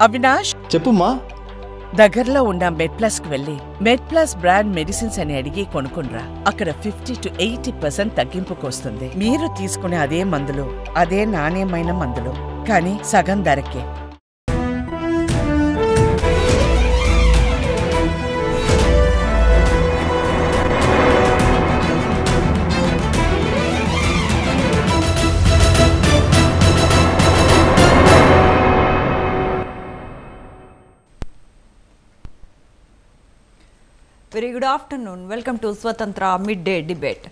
అవినాష్ చెప్పుమా. దగ్గరలో ఉన్న మెడ్ప్లస్ కు వెళ్ళి మెడ్ప్లస్ బ్రాండ్ మెడిసిన్స్ అని అడిగి కొనుక్కునరా. అక్కడ 50 to 80% తగ్గింపుకు వస్తుంది. మీరు తీసుకునే అదే మందులు, అదే నాణ్యమైన మందులు, కానీ సగం ధరకే. Very good afternoon. Welcome to స్వతంత్ర మిడ్ డే డిబేట్.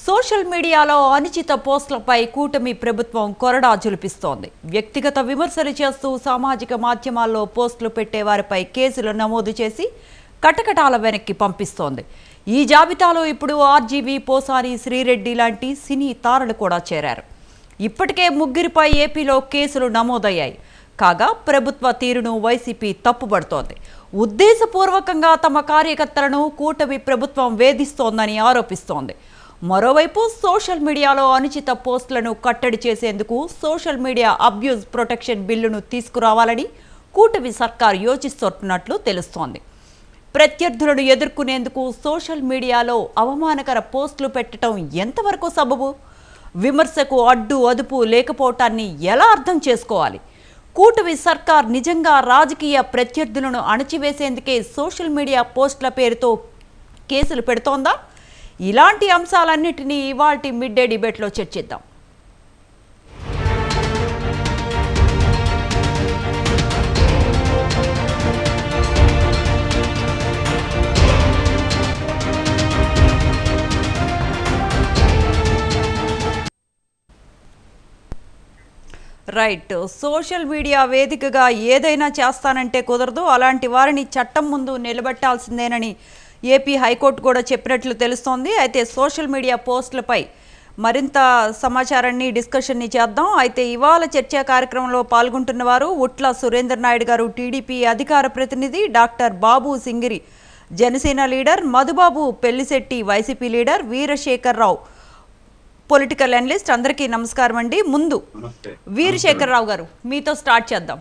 సోషల్ మీడియాలో అనుచిత పోస్టులపై కూటమి ప్రభుత్వం కొరడా జులిపిస్తోంది. వ్యక్తిగత విమర్శలు చేస్తూ సామాజిక మాధ్యమాల్లో పోస్టులు పెట్టే వారిపై కేసులు నమోదు చేసి కటకటాల వెనక్కి పంపిస్తోంది. ఈ జాబితాలో ఇప్పుడు ఆర్జీవి, పోసాని, శ్రీరెడ్డి లాంటి సినీ తారలు కూడా చేరారు. ఇప్పటికే ముగ్గురిపై ఏపీలో కేసులు నమోదయ్యాయి. కాగా ప్రభుత్వ తీరును వైసీపీ తప్పుబడుతోంది. ఉద్దేశపూర్వకంగా తమ కార్యకర్తలను కూటమి ప్రభుత్వం వేధిస్తోందని ఆరోపిస్తోంది. మరోవైపు సోషల్ మీడియాలో అనుచిత పోస్టులను కట్టడి చేసేందుకు సోషల్ మీడియా అబ్యూజ్ ప్రొటెక్షన్ బిల్లును తీసుకురావాలని కూటమి సర్కార్ యోచిస్తున్నట్లు తెలుస్తోంది. ప్రత్యర్థులను ఎదుర్కొనేందుకు సోషల్ మీడియాలో అవమానకర పోస్టులు పెట్టడం ఎంతవరకు సబబు? విమర్శకు అడ్డు అదుపు లేకపోవటాన్ని ఎలా అర్థం చేసుకోవాలి? కూటమి సర్కార్ నిజంగా రాజకీయ ప్రత్యర్థులను అణచివేసేందుకే సోషల్ మీడియా పోస్టుల పేరుతో కేసులు పెడుతోందా? ఇలాంటి అంశాలన్నిటినీ ఇవాల్టి మిడ్ డే డిబేట్లో చర్చిద్దాం. రైట్. సోషల్ మీడియా వేదికగా ఏదైనా చేస్తానంటే కుదరదు, అలాంటి వారిని చట్టం ముందు నిలబెట్టాల్సిందేనని ఏపీ హైకోర్టు కూడా చెప్పినట్లు తెలుస్తోంది. అయితే సోషల్ మీడియా పోస్టులపై మరింత సమాచారాన్ని డిస్కషన్ని చేద్దాం. అయితే ఇవాళ చర్చా కార్యక్రమంలో పాల్గొంటున్న వారు ఉట్ల సురేందర్ నాయుడు గారు, టీడీపీ అధికార ప్రతినిధి, doctor Babu Singiri Janasena leader, Madhubabu Pellishetti YCP leader, Veerasekhar Rao political analyst. అందరికీ నమస్కారం అండి. ముందు వీరశేఖర్ రావు గారు మీతో స్టార్ట్ చేద్దాం.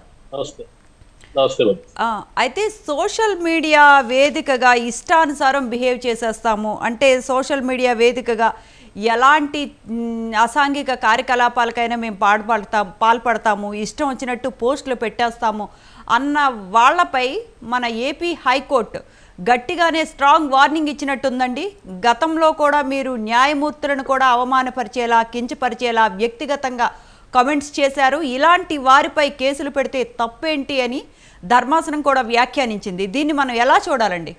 అయితే సోషల్ మీడియా వేదికగా ఇష్టానుసారం బిహేవ్ చేసేస్తాము అంటే, సోషల్ మీడియా వేదికగా ఎలాంటి అసాంఘిక కార్యకలాపాలకైనా మేము పాల్పడతాము, ఇష్టం వచ్చినట్టు పోస్టులు పెట్టేస్తాము అన్న వాళ్లపై మన ఏపీ హైకోర్టు గట్టిగానే స్ట్రాంగ్ వార్నింగ్ ఇచ్చినట్టుందండి. గతంలో కూడా మీరు న్యాయమూర్తులను కూడా అవమానపరిచేలా, కించపరిచేలా వ్యక్తిగతంగా కామెంట్స్ చేశారు. ఇలాంటి వారిపై కేసులు పెడితే తప్పేంటి అని ధర్మాసనం కూడా వ్యాఖ్యానించింది. దీన్ని మనం ఎలా చూడాలండి?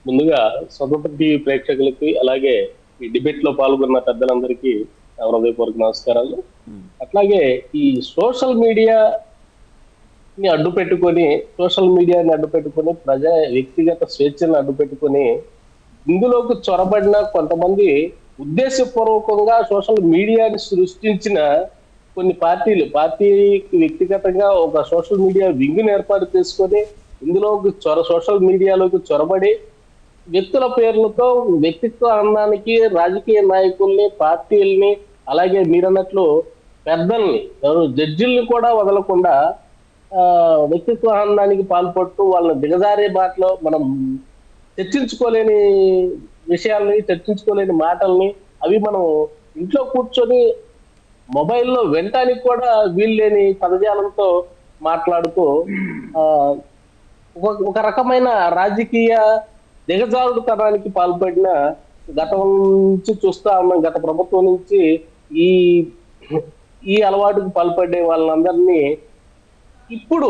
ముందుగా స్వతంత్ర టీవీ ప్రేక్షకులకి, అలాగే ఈ డిబేట్ లో పాల్గొన్న పెద్దలందరికీ హృదయపూర్వక నమస్కారాలు. అట్లాగే ఈ సోషల్ మీడియా అడ్డు పెట్టుకొని, సోషల్ మీడియాని అడ్డు పెట్టుకొని, వ్యక్తిగత స్వేచ్ఛను అడ్డు పెట్టుకొని ఇందులోకి చొరబడిన కొంతమంది ఉద్దేశపూర్వకంగా సోషల్ మీడియాని సృష్టించిన కొన్ని పార్టీకి వ్యక్తిగతంగా ఒక సోషల్ మీడియా వింగ్ని ఏర్పాటు చేసుకొని ఇందులోకి సోషల్ మీడియాలోకి చొరబడి వ్యక్తుల పేర్లతో వ్యక్తిత్వ అందానికి రాజకీయ నాయకుల్ని, పార్టీల్ని, అలాగే మీరన్నట్లు పెద్దల్ని, జడ్జిల్ని కూడా వదలకుండా వ్యక్తిత్వ ఆనందానికి పాల్పడుతూ వాళ్ళని దిగజారే బాటలో మనం చర్చించుకోలేని విషయాల్ని, చర్చించుకోలేని మాటల్ని, అవి మనం ఇంట్లో కూర్చొని మొబైల్లో వినటానికి కూడా వీల్లేని పదజాలంతో మాట్లాడుతూ ఒక రకమైన రాజకీయ దిగజారుడుతనానికి పాల్పడిన గతం నుంచి చూస్తా ఉన్నాం. గత ప్రభుత్వం నుంచి ఈ అలవాటుకు పాల్పడే వాళ్ళందరినీ ఇప్పుడు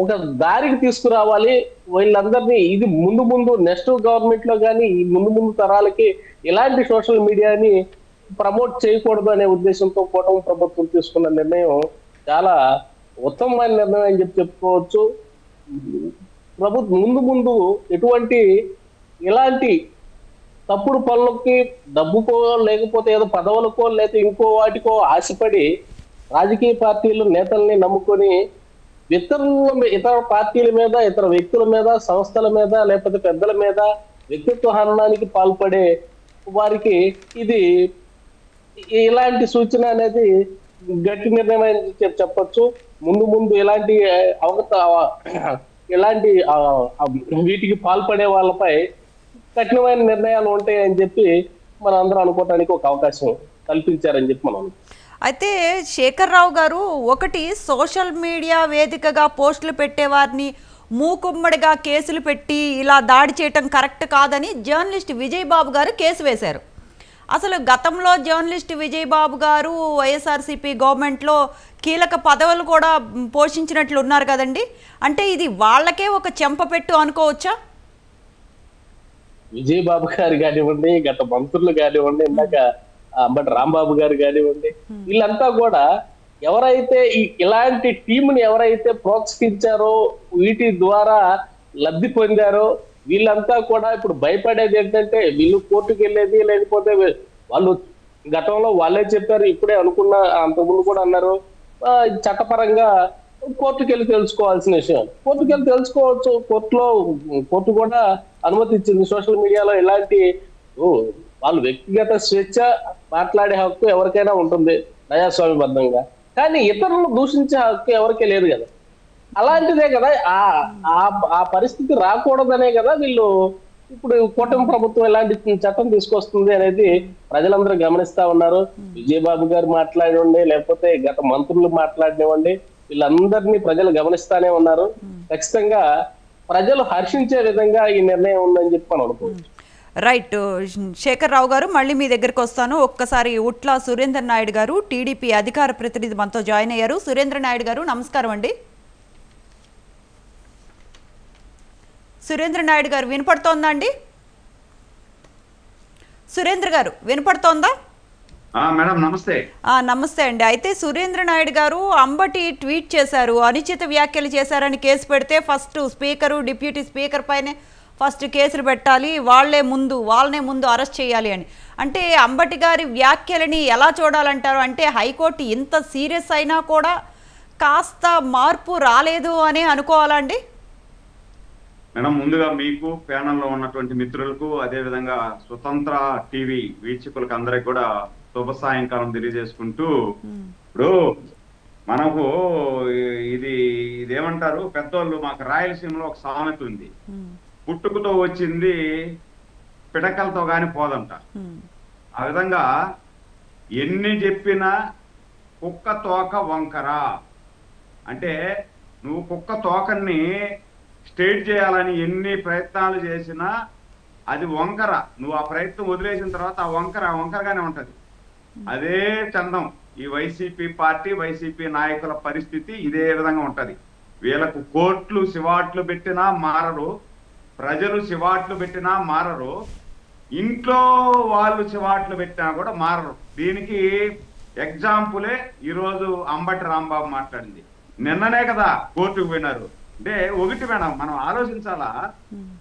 ఒక దారికి తీసుకురావాలి. వీళ్ళందరినీ ఇది ముందు నెక్స్ట్ గవర్నమెంట్ లో కానీ ఈ ముందు తరాలకి ఇలాంటి సోషల్ మీడియాని ప్రమోట్ చేయకూడదు అనే ఉద్దేశంతో కూటమి ప్రభుత్వం తీసుకున్న నిర్ణయం చాలా ఉత్తమమైన నిర్ణయం అని చెప్పుకోవచ్చు. ప్రభుత్వం ముందు ఇలాంటి తప్పుడు పనులకి, డబ్బుకో లేకపోతే ఏదో పదవులకో లేకపోతే ఇంకో వాటికో ఆశపడి రాజకీయ పార్టీలు నేతల్ని నమ్ముకొని ఇతర పార్టీల మీద, ఇతర వ్యక్తుల మీద, సంస్థల మీద, లేకపోతే పెద్దల మీద వ్యక్తిత్వ హననానికి పాల్పడే వారికి ఇలాంటి సూచన అనేది గట్టి నిర్ణయం అని చెప్పొచ్చు. ముందు ముందు ఎలాంటి ఎలాంటి వీటికి పాల్పడే వాళ్ళపై కఠినమైన నిర్ణయాలు ఉంటాయని చెప్పి మనం అందరం అనుకోవడానికి ఒక అవకాశం కల్పించారని చెప్పి మనం. అయితే శేఖర్ రావు గారు, ఒకటి సోషల్ మీడియా వేదికగా పోస్టులు పెట్టేవారిని మూకుమ్మడిగా కేసులు పెట్టి ఇలా దాడి చేయటం కరెక్ట్ కాదని జర్నలిస్ట్ విజయ్ బాబు గారు కేసు వేశారు. అసలు గతంలో జర్నలిస్ట్ విజయ్ బాబు గారు వైఎస్ఆర్సీపీ గవర్నమెంట్లో కీలక పదవులు కూడా పోషించినట్లు ఉన్నారు కదండి. అంటే ఇది వాళ్ళకే ఒక చెంపపెట్టు అనుకోవచ్చా? విజయ్ బాబు గారు కానివ్వండి, గత మంత్రులు కానివ్వండి, ఇందాక అంబటి రాంబాబు గారు కానివ్వండి, వీళ్ళంతా కూడా ఎవరైతే ఇలాంటి టీంని ఎవరైతే ప్రోత్సహించారో, వీటి ద్వారా లబ్ధి పొందారో, వీళ్ళంతా కూడా ఇప్పుడు భయపడేది ఏంటంటే వీళ్ళు కోర్టుకు వెళ్ళేది, లేకపోతే వాళ్ళు గతంలో వాళ్ళే చెప్పారు, ఇప్పుడే అనుకున్న అంతకుముందు కూడా అన్నారు, చట్టపరంగా కోర్టుకు వెళ్ళి తెలుసుకోవాల్సిన విషయం. కోర్టుకు వెళ్ళి తెలుసుకోవచ్చు, కోర్టు కూడా అనుమతి ఇచ్చింది. సోషల్ మీడియాలో ఇలాంటి వాళ్ళు వ్యక్తిగత స్వేచ్ఛ, మాట్లాడే హక్కు ఎవరికైనా ఉంటుంది ప్రజాస్వామ్యబద్ధంగా, కానీ ఇతరులను దూషించే హక్కు ఎవరికీ లేదు కదా. అలాంటిదే కదా, ఆ పరిస్థితి రాకూడదనే కదా వీళ్ళు ఇప్పుడు కూటమి ప్రభుత్వం ఎలాంటి చట్టం తీసుకొస్తుంది అనేది ప్రజలందరూ గమనిస్తా ఉన్నారు. విజయబాబు గారు మాట్లాడివ్వండి, లేకపోతే గత మంత్రులు మాట్లాడినివ్వండి, వీళ్ళందరినీ ప్రజలు గమనిస్తానే ఉన్నారు. ఖచ్చితంగా ప్రజలు హర్షించే విధంగా ఈ నిర్ణయం ఉందని చెప్పి మనం అనుకోవచ్చు. రైట్ శేఖర్ రావు గారు, మళ్ళీ మీ దగ్గరికి వస్తాను. ఒక్కసారి ఉట్ల సురేంద్ర నాయుడు గారు, టీడీపీ అధికార ప్రతినిధి మనతో జాయిన్ అయ్యారు. సురేంద్ర నాయుడు గారు నమస్కారం అండి. సురేంద్ర నాయుడు గారు వినపడుతోందా అండి? సురేంద్ర గారు వినపడుతోందా? మేడం నమస్తే. నమస్తే అండి. అయితే సురేంద్ర నాయుడు గారు అంబటి ట్వీట్ చేశారు, అనుచిత వ్యాఖ్యలు చేశారని కేసు పెడితే ఫస్ట్ స్పీకరు, డిప్యూటీ స్పీకర్ పైనే ఫస్ట్ కేసులు పెట్టాలి, వాళ్ళనే ముందు అరెస్ట్ చేయాలి అని. అంటే అంబటి గారి వ్యాఖ్యలని ఎలా చూడాలంటారు? అంటే హైకోర్టు ఇంత సీరియస్ అయినా కూడా కాస్త మార్పు రాలేదు అని అనుకోవాలండి? మేడం, ముందుగా మీకు ప్యానల్లో ఉన్నటువంటి మిత్రులకు, అదేవిధంగా స్వతంత్ర టీవీ వీక్షకులకు అందరికి కూడా శుభ సాయంకాలం తెలియజేసుకుంటూ, ఇప్పుడు మనకు ఇదేమంటారు పెద్దోళ్ళు, మాకు రాయలసీమలో ఒక సామెత ఉంది, పుట్టుకతో వచ్చింది పిడకలతో గాని పోదంట. ఆ విధంగా ఎన్ని చెప్పినా కుక్క తోక వంకర. అంటే నువ్వు కుక్క తోకని స్ట్రైట్ చేయాలని ఎన్ని ప్రయత్నాలు చేసినా అది వంకర. నువ్వు ఆ ప్రయత్నం వదిలేసిన తర్వాత ఆ వంకరగానే ఉంటది. అదే చందం ఈ వైసీపీ పార్టీ, వైసీపీ నాయకుల పరిస్థితి ఇదే విధంగా ఉంటది. వీళ్ళకు కోర్టులు సివాట్లు పెట్టినా మారరు, ప్రజలు సివాట్లు పెట్టినా మారరు, ఇంట్లో వాళ్ళు సివాట్లు పెట్టినా కూడా మారరు. దీనికి ఎగ్జాంపులే ఈరోజు అంబటి రాంబాబు మాట్లాడింది. నిన్ననే కదా కోర్టుకు పోయినారు. అంటే ఒకటి మేడం, మనం ఆలోచించాలా,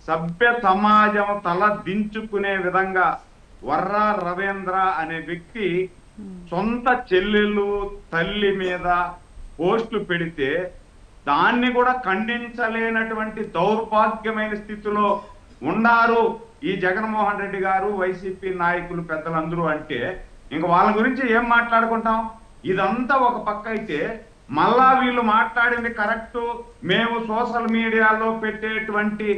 సభ్య సమాజం తల దించుకునే విధంగా వర్రా రవీంద్ర అనే వ్యక్తి సొంత చెల్లెలు తల్లి మీద పోస్టులు పెడితే దాన్ని కూడా ఖండించలేనటువంటి దౌర్భాగ్యమైన స్థితిలో ఉన్నారు ఈ జగన్మోహన్ రెడ్డి గారు, వైసీపీ నాయకులు, పెద్దలందరూ. అంటే ఇంక వాళ్ళ గురించి ఏం మాట్లాడుకుంటాం? ఇదంతా ఒక పక్క అయితే, మళ్ళా వీళ్ళు మాట్లాడింది కరెక్ట్, మేము సోషల్ మీడియాలో పెట్టేటువంటి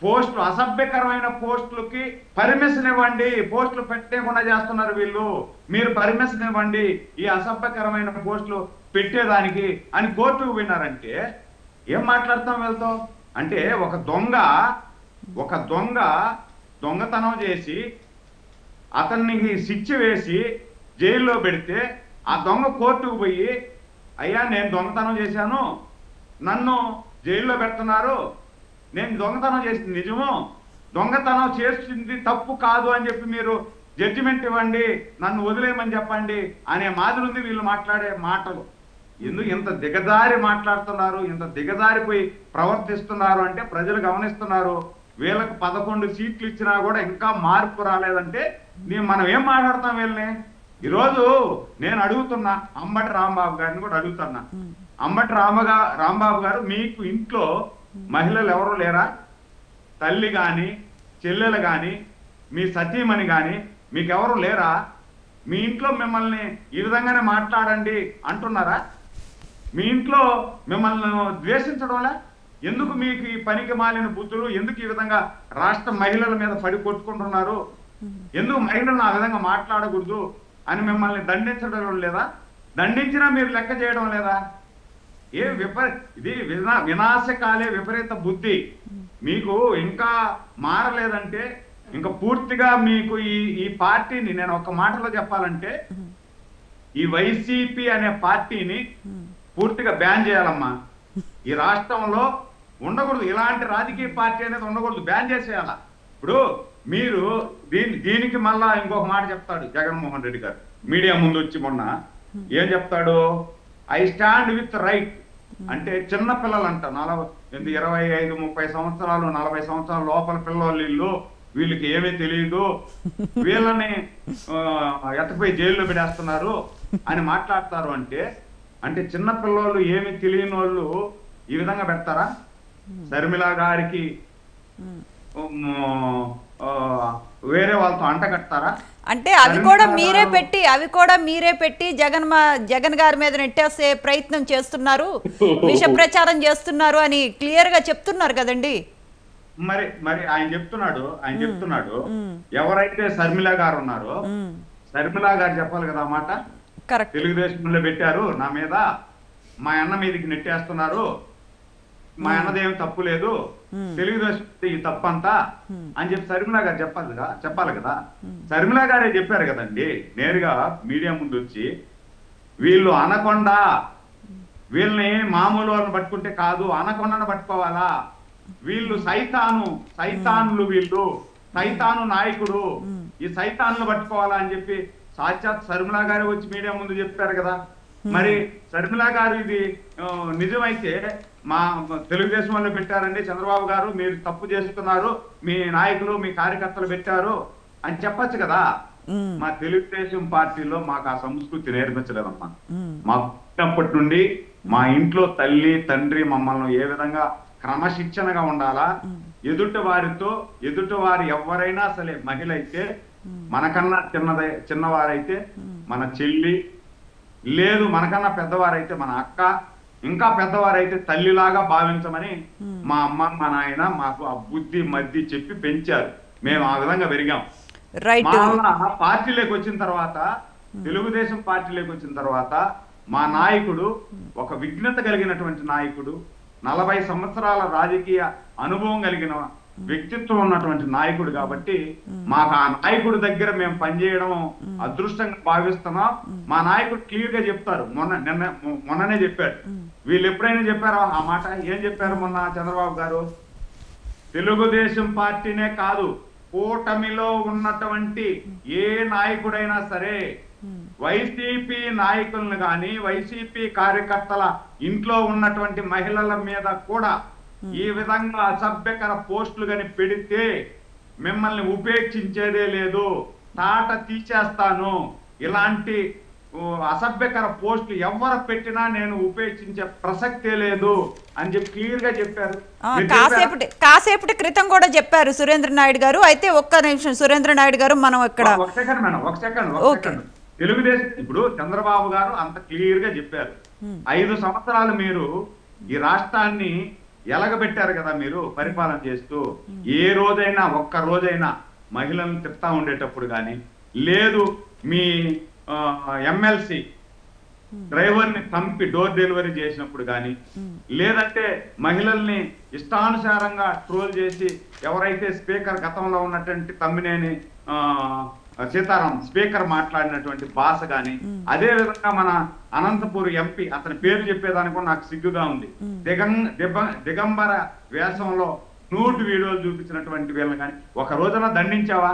పోస్టులు, అసభ్యకరమైన పోస్టులకి పర్మిషన్ ఇవ్వండి, పోస్టులు పెట్టకుండా చేస్తున్నారు వీళ్ళు, మీరు పర్మిషన్ ఇవ్వండి ఈ అసభ్యకరమైన పోస్టులు పెట్టేదానికి అని కోర్టుకు విన్నారంటే ఏం మాట్లాడతాం వీళ్ళతో? అంటే ఒక దొంగ దొంగతనం చేసి అతన్ని శిక్ష వేసి జైల్లో పెడితే ఆ దొంగ కోర్టుకు పోయి, అయ్యా నేను దొంగతనం చేశాను, నన్ను జైల్లో పెడుతున్నారు, నేను దొంగతనం చేసింది నిజము, దొంగతనం చేసింది తప్పు కాదు అని చెప్పి మీరు జడ్జిమెంట్ ఇవ్వండి, నన్ను వదిలేయమని చెప్పండి అనే మాదిరి ఉంది వీళ్ళు మాట్లాడే మాటలు. ఎందుకు ఇంత దిగజారి మాట్లాడుతున్నారు, ఇంత దిగజారిపోయి ప్రవర్తిస్తున్నారు అంటే ప్రజలు గమనిస్తున్నారు. వీళ్ళకి 11 సీట్లు ఇచ్చినా కూడా ఇంకా మార్పు రాలేదంటే మనం ఏం మాట్లాడతాం వీళ్ళని? ఈరోజు నేను అడుగుతున్నా, అంబటి రాంబాబు గారిని కూడా అడుగుతున్నా, అంబటి రాంబాబు గారు, మీకు ఇంట్లో మహిళలు ఎవరు లేరా? తల్లి కానీ, చెల్లెలు కానీ, మీ సతీమణి కానీ మీకెవరు లేరా? మీ ఇంట్లో మిమ్మల్ని ఈ విధంగానే మాట్లాడండి అంటున్నారా? మీ ఇంట్లో మిమ్మల్ని ద్వేషించడంలా? ఎందుకు మీకు ఈ పనికి మాలిన బుద్ధులు? ఎందుకు ఈ విధంగా రాష్ట్ర మహిళల మీద పడి కొట్టుకుంటున్నారు? ఎందుకు మహిళలను ఆ విధంగా మాట్లాడకూడదు అని మిమ్మల్ని దండించడం లేదా? దండించినా మీరు లెక్క చేయడం లేదా? ఇది వినాశకాలే విపరీత బుద్ధి. మీకు ఇంకా మారలేదంటే ఇంకా పూర్తిగా మీకు ఈ పార్టీని నేను ఒక మాటలో చెప్పాలంటే ఈ వైసీపీ అనే పార్టీని పూర్తిగా బ్యాన్ చేయాలమ్మా. ఈ రాష్ట్రంలో ఉండకూడదు, ఇలాంటి రాజకీయ పార్టీ అనేది ఉండకూడదు, బ్యాన్ చేసేయాల. ఇప్పుడు మీరు దీనికి మళ్ళా ఇంకొక మాట చెప్తాడు జగన్మోహన్ రెడ్డి గారు మీడియా ముందు వచ్చి మొన్న. ఏం చెప్తాడు? ఐ స్టాండ్ విత్ రైట్ అంటే చిన్న పిల్లలు అంట 25-30 సంవత్సరాలు 40 సంవత్సరాల లోపల పిల్లలు వీళ్ళకి ఏమీ తెలియదు, వీళ్ళని ఎత్తపోయి జైల్లో పెడేస్తున్నారు అని మాట్లాడతారు. అంటే చిన్న పిల్లలు ఏమి తెలియని వాళ్ళు ఈ విధంగా పెడతారా? శర్మిల గారికి వేరే వాళ్ళతో అంట కడతారా? అంటే అవి కూడా మీరే పెట్టి జగన్ గారి మీద నెట్టేసే ప్రయత్నం చేస్తున్నారు, విష ప్రచారం చేస్తున్నారు అని క్లియర్ గా చెప్తున్నారు కదండి. మరి ఆయన చెప్తున్నాడు ఎవరైతే శర్మిల గారు ఉన్నారో శర్మిల గారు చెప్పాలి కదా మాట. తెలుగుదేశంలో పెట్టారు నా మీద, మా అన్న మీదకి నెట్టేస్తున్నారు, మా అన్నదేమి తప్పు లేదు, తెలుగుదేశం ఈ తప్పంతా అని చెప్పి శర్మిల గారు చెప్పాలి కదా. శర్మిల గారే చెప్పారు కదండి నేరుగా మీడియా ముందు వచ్చి, వీళ్ళు అనకొండ, వీళ్ళని మామూలు వాళ్ళని పట్టుకుంటే కాదు అనకొండను పట్టుకోవాలా, వీళ్ళు సైతానులు, వీళ్ళు సైతాను నాయకుడు, ఈ సైతాన్లు పట్టుకోవాలా అని చెప్పి సాక్షాత్ శర్మిల గారు వచ్చి మీడియా ముందు చెప్పారు కదా. మరి శర్మిల గారు ఇది నిజమైతే మా తెలుగుదేశం వాళ్ళు పెట్టారండి చంద్రబాబు గారు, మీరు తప్పు చేస్తున్నారు, మీ నాయకులు మీ కార్యకర్తలు పెట్టారు అని చెప్పచ్చు కదా. మా తెలుగుదేశం పార్టీలో మాకు ఆ సంస్కృతి నేర్పించలేదమ్మా. మా పుట్టినప్పటి నుండి మా ఇంట్లో తల్లి తండ్రి మమ్మల్ని ఏ విధంగా క్రమశిక్షణగా ఉండాలా, ఎదుటి వారు ఎవరైనా సరే, మహిళ అయితే మనకన్నా చిన్నవారైతే మన చెల్లి, లేదు మనకన్నా పెద్దవారైతే మన అక్క, ఇంకా పెద్దవారైతే తల్లిలాగా భావించమని మా అమ్మ మా నాయన మాకు ఆ బుద్ధి మధ్య చెప్పి పెంచారు. మేము ఆ విధంగా పెరిగాం. పార్టీలోకి వచ్చిన తర్వాత, తెలుగుదేశం పార్టీలోకి వచ్చిన తర్వాత మా నాయకుడు ఒక విఘ్నత కలిగినటువంటి నాయకుడు, 40 సంవత్సరాల రాజకీయ అనుభవం కలిగిన వ్యక్తిత్వం ఉన్నటువంటి నాయకుడు కాబట్టి మాకు ఆ నాయకుడి దగ్గర మేము పనిచేయడం అదృష్టంగా భావిస్తున్నాం. మా నాయకుడు క్లియర్ గా చెప్తారు. మొన్ననే చెప్పాడు. వీళ్ళు ఎప్పుడైనా చెప్పారో ఆ మాట? ఏం చెప్పారు మొన్న చంద్రబాబు గారు? తెలుగుదేశం పార్టీనే కాదు, కూటమిలో ఉన్నటువంటి ఏ నాయకుడైనా సరే, వైసీపీ నాయకులను కానీ వైసీపీ కార్యకర్తల ఇంట్లో ఉన్నటువంటి మహిళల మీద కూడా ఈ విధంగా అసభ్యకర పోస్టులు కానీ పెడితే మిమ్మల్ని ఉపేక్షించేదే లేదు, తాట తీసేస్తాను, ఇలాంటి అసభ్యకర పోస్టులు ఎవరు పెట్టినా నేను ఉపేక్షించే ప్రసక్తే లేదు అని చెప్పి క్లియర్ గా చెప్పారు. కాసేపటి క్రితం కూడా చెప్పారు సురేంద్ర నాయుడు గారు. అయితే ఒక్క నిమిషం సురేంద్ర నాయుడు గారు, మనం ఇక్కడ ఒక సెకండ్ తెలుగుదేశం ఇప్పుడు చంద్రబాబు గారు అంత క్లియర్ గా చెప్పారు. 5 సంవత్సరాలు మీరు ఈ రాష్ట్రాన్ని ఎలగబెట్టారు కదా మీరు పరిపాలన చేస్తూ. ఏ రోజైనా ఒక్క రోజైనా మహిళలను తిప్పుతా ఉండేటప్పుడు కానీ, లేదు మీ ఎమ్మెల్సీ డ్రైవర్ని పంపి డోర్ డెలివరీ చేసినప్పుడు కానీ, లేదంటే మహిళల్ని ఇష్టానుసారంగా ట్రోల్ చేసి ఎవరైతే స్పీకర్ గతంలో ఉన్నటువంటి తమ్మినేని సీతారాం స్పీకర్ మాట్లాడినటువంటి భాష కానీ, అదే విధంగా మన అనంతపూర్ ఎంపీ, అతని పేరు చెప్పేదానికి నాకు సిగ్గుగా ఉంది, దిగంబర వేషంలో నూటు వీడియోలు చూపించినటువంటి వీళ్ళని కానీ ఒక రోజున దండించావా?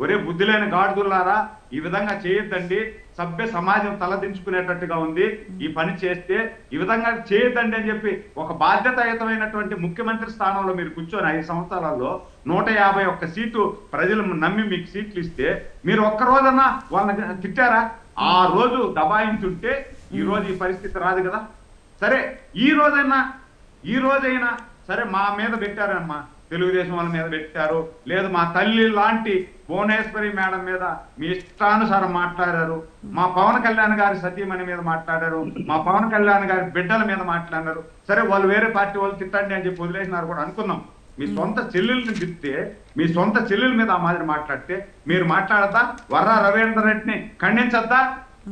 ఒరే బుద్ధి లేని గాడుదులారా, ఈ విధంగా చేయొద్దండి, సభ్య సమాజం తలదించుకునేటట్టుగా ఉంది, ఈ పని చేస్తే ఈ విధంగా చేయొద్దండి అని చెప్పి ఒక బాధ్యతాయుతమైనటువంటి ముఖ్యమంత్రి స్థానంలో మీరు కూర్చొని 5 సంవత్సరాల్లో 151 సీటు ప్రజలు నమ్మి మీకు సీట్లు ఇస్తే మీరు ఒక్క రోజన్నా వాళ్ళని తిట్టారా? ఆ రోజు దబాయించుంటే ఈ రోజు ఈ పరిస్థితి రాదు కదా. సరే ఈ రోజైనా సరే మా మీద పెట్టారమ్మా, తెలుగుదేశం వాళ్ళ మీద పెట్టారు, లేదు మా తల్లి లాంటి భువనేశ్వరి మేడం మీద మీ ఇష్టానుసారం మాట్లాడారు, మా పవన్ కళ్యాణ్ గారి సతీమణి మీద మాట్లాడారు, మా పవన్ కళ్యాణ్ గారి బిడ్డల మీద మాట్లాడారు. సరే వాళ్ళు వేరే పార్టీ వాళ్ళు తిట్టండి అని చెప్పి వదిలేసినారు కూడా అనుకుందాం. మీ సొంత చెల్లెల్ని తిప్పితే, మీ సొంత చెల్లెల మీద ఆ మాదిరి మాట్లాడితే మీరు మాట్లాడతా? వర్రా రవీంద్ర రెడ్డిని ఖండించద్దా?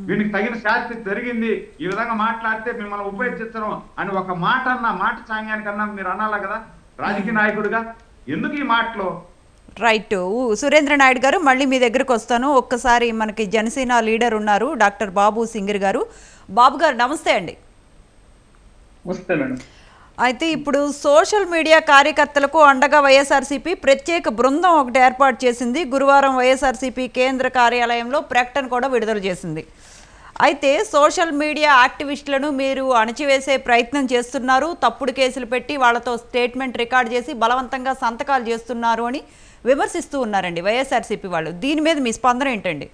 వీనికి తగిన శాస్తి జరిగింది, ఈ విధంగా మాట్లాడితే మిమ్మల్ని ఉపయోగించడం అని ఒక మాట మాట సాంఘ్యానికన్నా మీరు అనాలా కదా రాజకీయ నాయకుడిగా? ఎందుకు ఈ మాటలు? రైట్. సురేంద్ర నాయుడు గారు, మళ్ళీ మీ దగ్గరకు వస్తాను. ఒక్కసారి మనకి జనసేన లీడర్ ఉన్నారు డాక్టర్ బాబు సింగర్ గారు. బాబు గారు నమస్తే అండి. నమస్తే మేడం. అయితే ఇప్పుడు సోషల్ మీడియా కార్యకర్తలకు అండగా వైఎస్ఆర్సీపీ ప్రత్యేక బృందం ఒకటి ఏర్పాటు చేసింది. గురువారం వైఎస్ఆర్సీపీ కేంద్ర కార్యాలయంలో ప్రకటన కూడా విడుదల చేసింది. అయితే సోషల్ మీడియా యాక్టివిస్టులను మీరు అణచివేసే ప్రయత్నం చేస్తున్నారు, తప్పుడు కేసులు పెట్టి వాళ్ళతో స్టేట్మెంట్ రికార్డ్ చేసి బలవంతంగా సంతకాలు చేస్తున్నారు అని విమర్శిస్తూ ఉన్నారండి వైఎస్ఆర్సీపీ వాళ్ళు. దీని మీద మీ స్పందన ఏంటండి?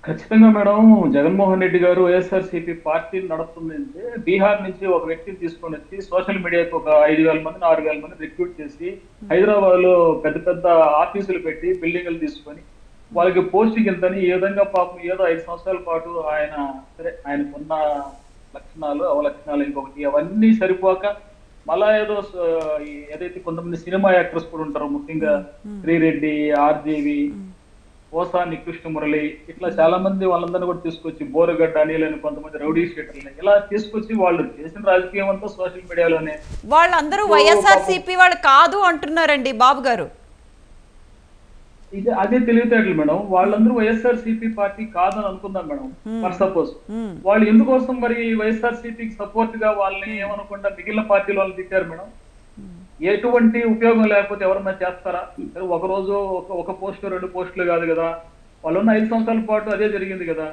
ఖచ్చితంగా మేడం, జగన్మోహన్ రెడ్డి గారు వైఎస్ఆర్సీపీ పార్టీని నడుపుతుందంటే బీహార్ నుంచి ఒక వ్యక్తిని తీసుకొని వచ్చి సోషల్ మీడియాకు ఒక 5,000 మందిని 6,000 మందిని రిక్రూట్ చేసి హైదరాబాద్ లో పెద్ద పెద్ద ఆఫీసులు పెట్టి బిల్డింగ్లు తీసుకొని వాళ్ళకి పోస్టింగ్ ఎంతని ఈ విధంగా పాపం ఏదో 5 సంవత్సరాల పాటు ఆయన సరే ఆయనకున్న లక్షణాలు అవలక్షణాలు ఇంకొకటి అవన్నీ సరిపోక మళ్ళా ఏదైతే కొంతమంది సినిమా యాక్టర్స్ కూడా ఉంటారు, ముఖ్యంగా శ్రీరెడ్డి, ఆర్జీవి, పోసాని కృష్ణమురళి, ఇట్లా చాలా మంది వాళ్ళందరినీ కూడా తీసుకొచ్చి బోరగడ్డ అనిల్ అని కొంతమంది రౌడీ షీటర్ని ఇలా తీసుకొచ్చి వాళ్ళు చేసిన రాజకీయం అంతా సోషల్ మీడియాలోనే. వాళ్ళందరూ వైఎస్ఆర్సీపీ వాళ్ళు కాదు అంటున్నారండి బాబు గారు. ఇది అదే తెలివితేటలు మేడం. వాళ్ళందరూ వైఎస్ఆర్సీపీ పార్టీ కాదని అనుకుందాం మేడం, ఫర్ సపోజ్. వాళ్ళు ఎందుకోసం మరి వైఎస్ఆర్సీపీకి సపోర్ట్ గా వాళ్ళని ఏమనుకుంటా మిగిలిన పార్టీల వాళ్ళు తిట్టారు మేడం? ఎటువంటి ఉపయోగం లేకపోతే ఎవరన్నా చేస్తారా? ఒక రోజు ఒక పోస్టు 2 పోస్టులు కాదు కదా, వాళ్ళు ఉన్న 5 సంవత్సరాల పాటు అదే జరిగింది కదా.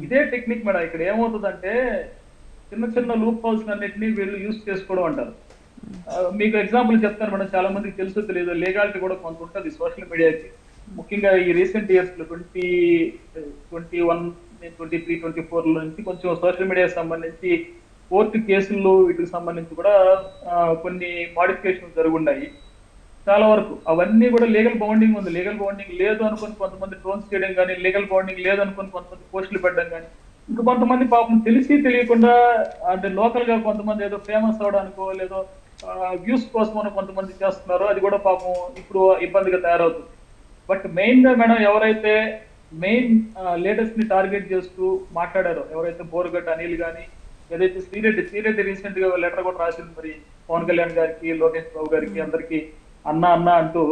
ఇదే టెక్నిక్ మేడం. ఇక్కడ ఏమవుతుందంటే చిన్న చిన్న లూప్ హోల్స్ అన్నింటినీ వీళ్ళు యూజ్ చేసుకోవడం అంటారు. మీకు ఎగ్జాంపుల్ చెప్తాను మేడం, చాలా మందికి తెలుసు తెలియదు, లీగాలిటీ కూడా కొంత ఉంటుంది సోషల్ మీడియాకి. ముఖ్యంగా ఈ రీసెంట్ ఇయర్స్ లో 2021, 23, 24 నుంచి కొంచెం సోషల్ మీడియాకి సంబంధించి కోర్టు కేసుల్లో వీటికి సంబంధించి కూడా కొన్ని మాడిఫికేషన్స్ జరుగున్నాయి చాలా వరకు. అవన్నీ కూడా లీగల్ బౌండింగ్ ఉంది. లీగల్ బౌండింగ్ లేదు అనుకుని కొంతమంది ట్రోల్స్ చేయడం కానీ, లీగల్ బౌండింగ్ లేదు అనుకుని కొంతమంది పోస్టులు పెట్టడం కానీ, ఇంకా కొంతమంది పాపం తెలిసి తెలియకుండా అంటే లోకల్ గా కొంతమంది ఏదో ఫేమస్ అవడానికో లేదో వ్యూస్ కోసం కొంతమంది చేస్తున్నారు. అది కూడా పాపం ఇప్పుడు ఇబ్బందిగా తయారవుతుంది. బట్ మెయిన్ గా మేడం ఎవరైతే మెయిన్ లీడర్స్ ని టార్గెట్ చేస్తూ మాట్లాడారో, ఎవరైతే బోరగడ్డ అనిల్ కానీ, ఏదైతే శ్రీరెడ్డి రీసెంట్ గా లెటర్ కూడా రాసింది మరి పవన్ కళ్యాణ్ గారికి, లోకేష్ బాబు గారికి అందరికి అన్న అంటూ.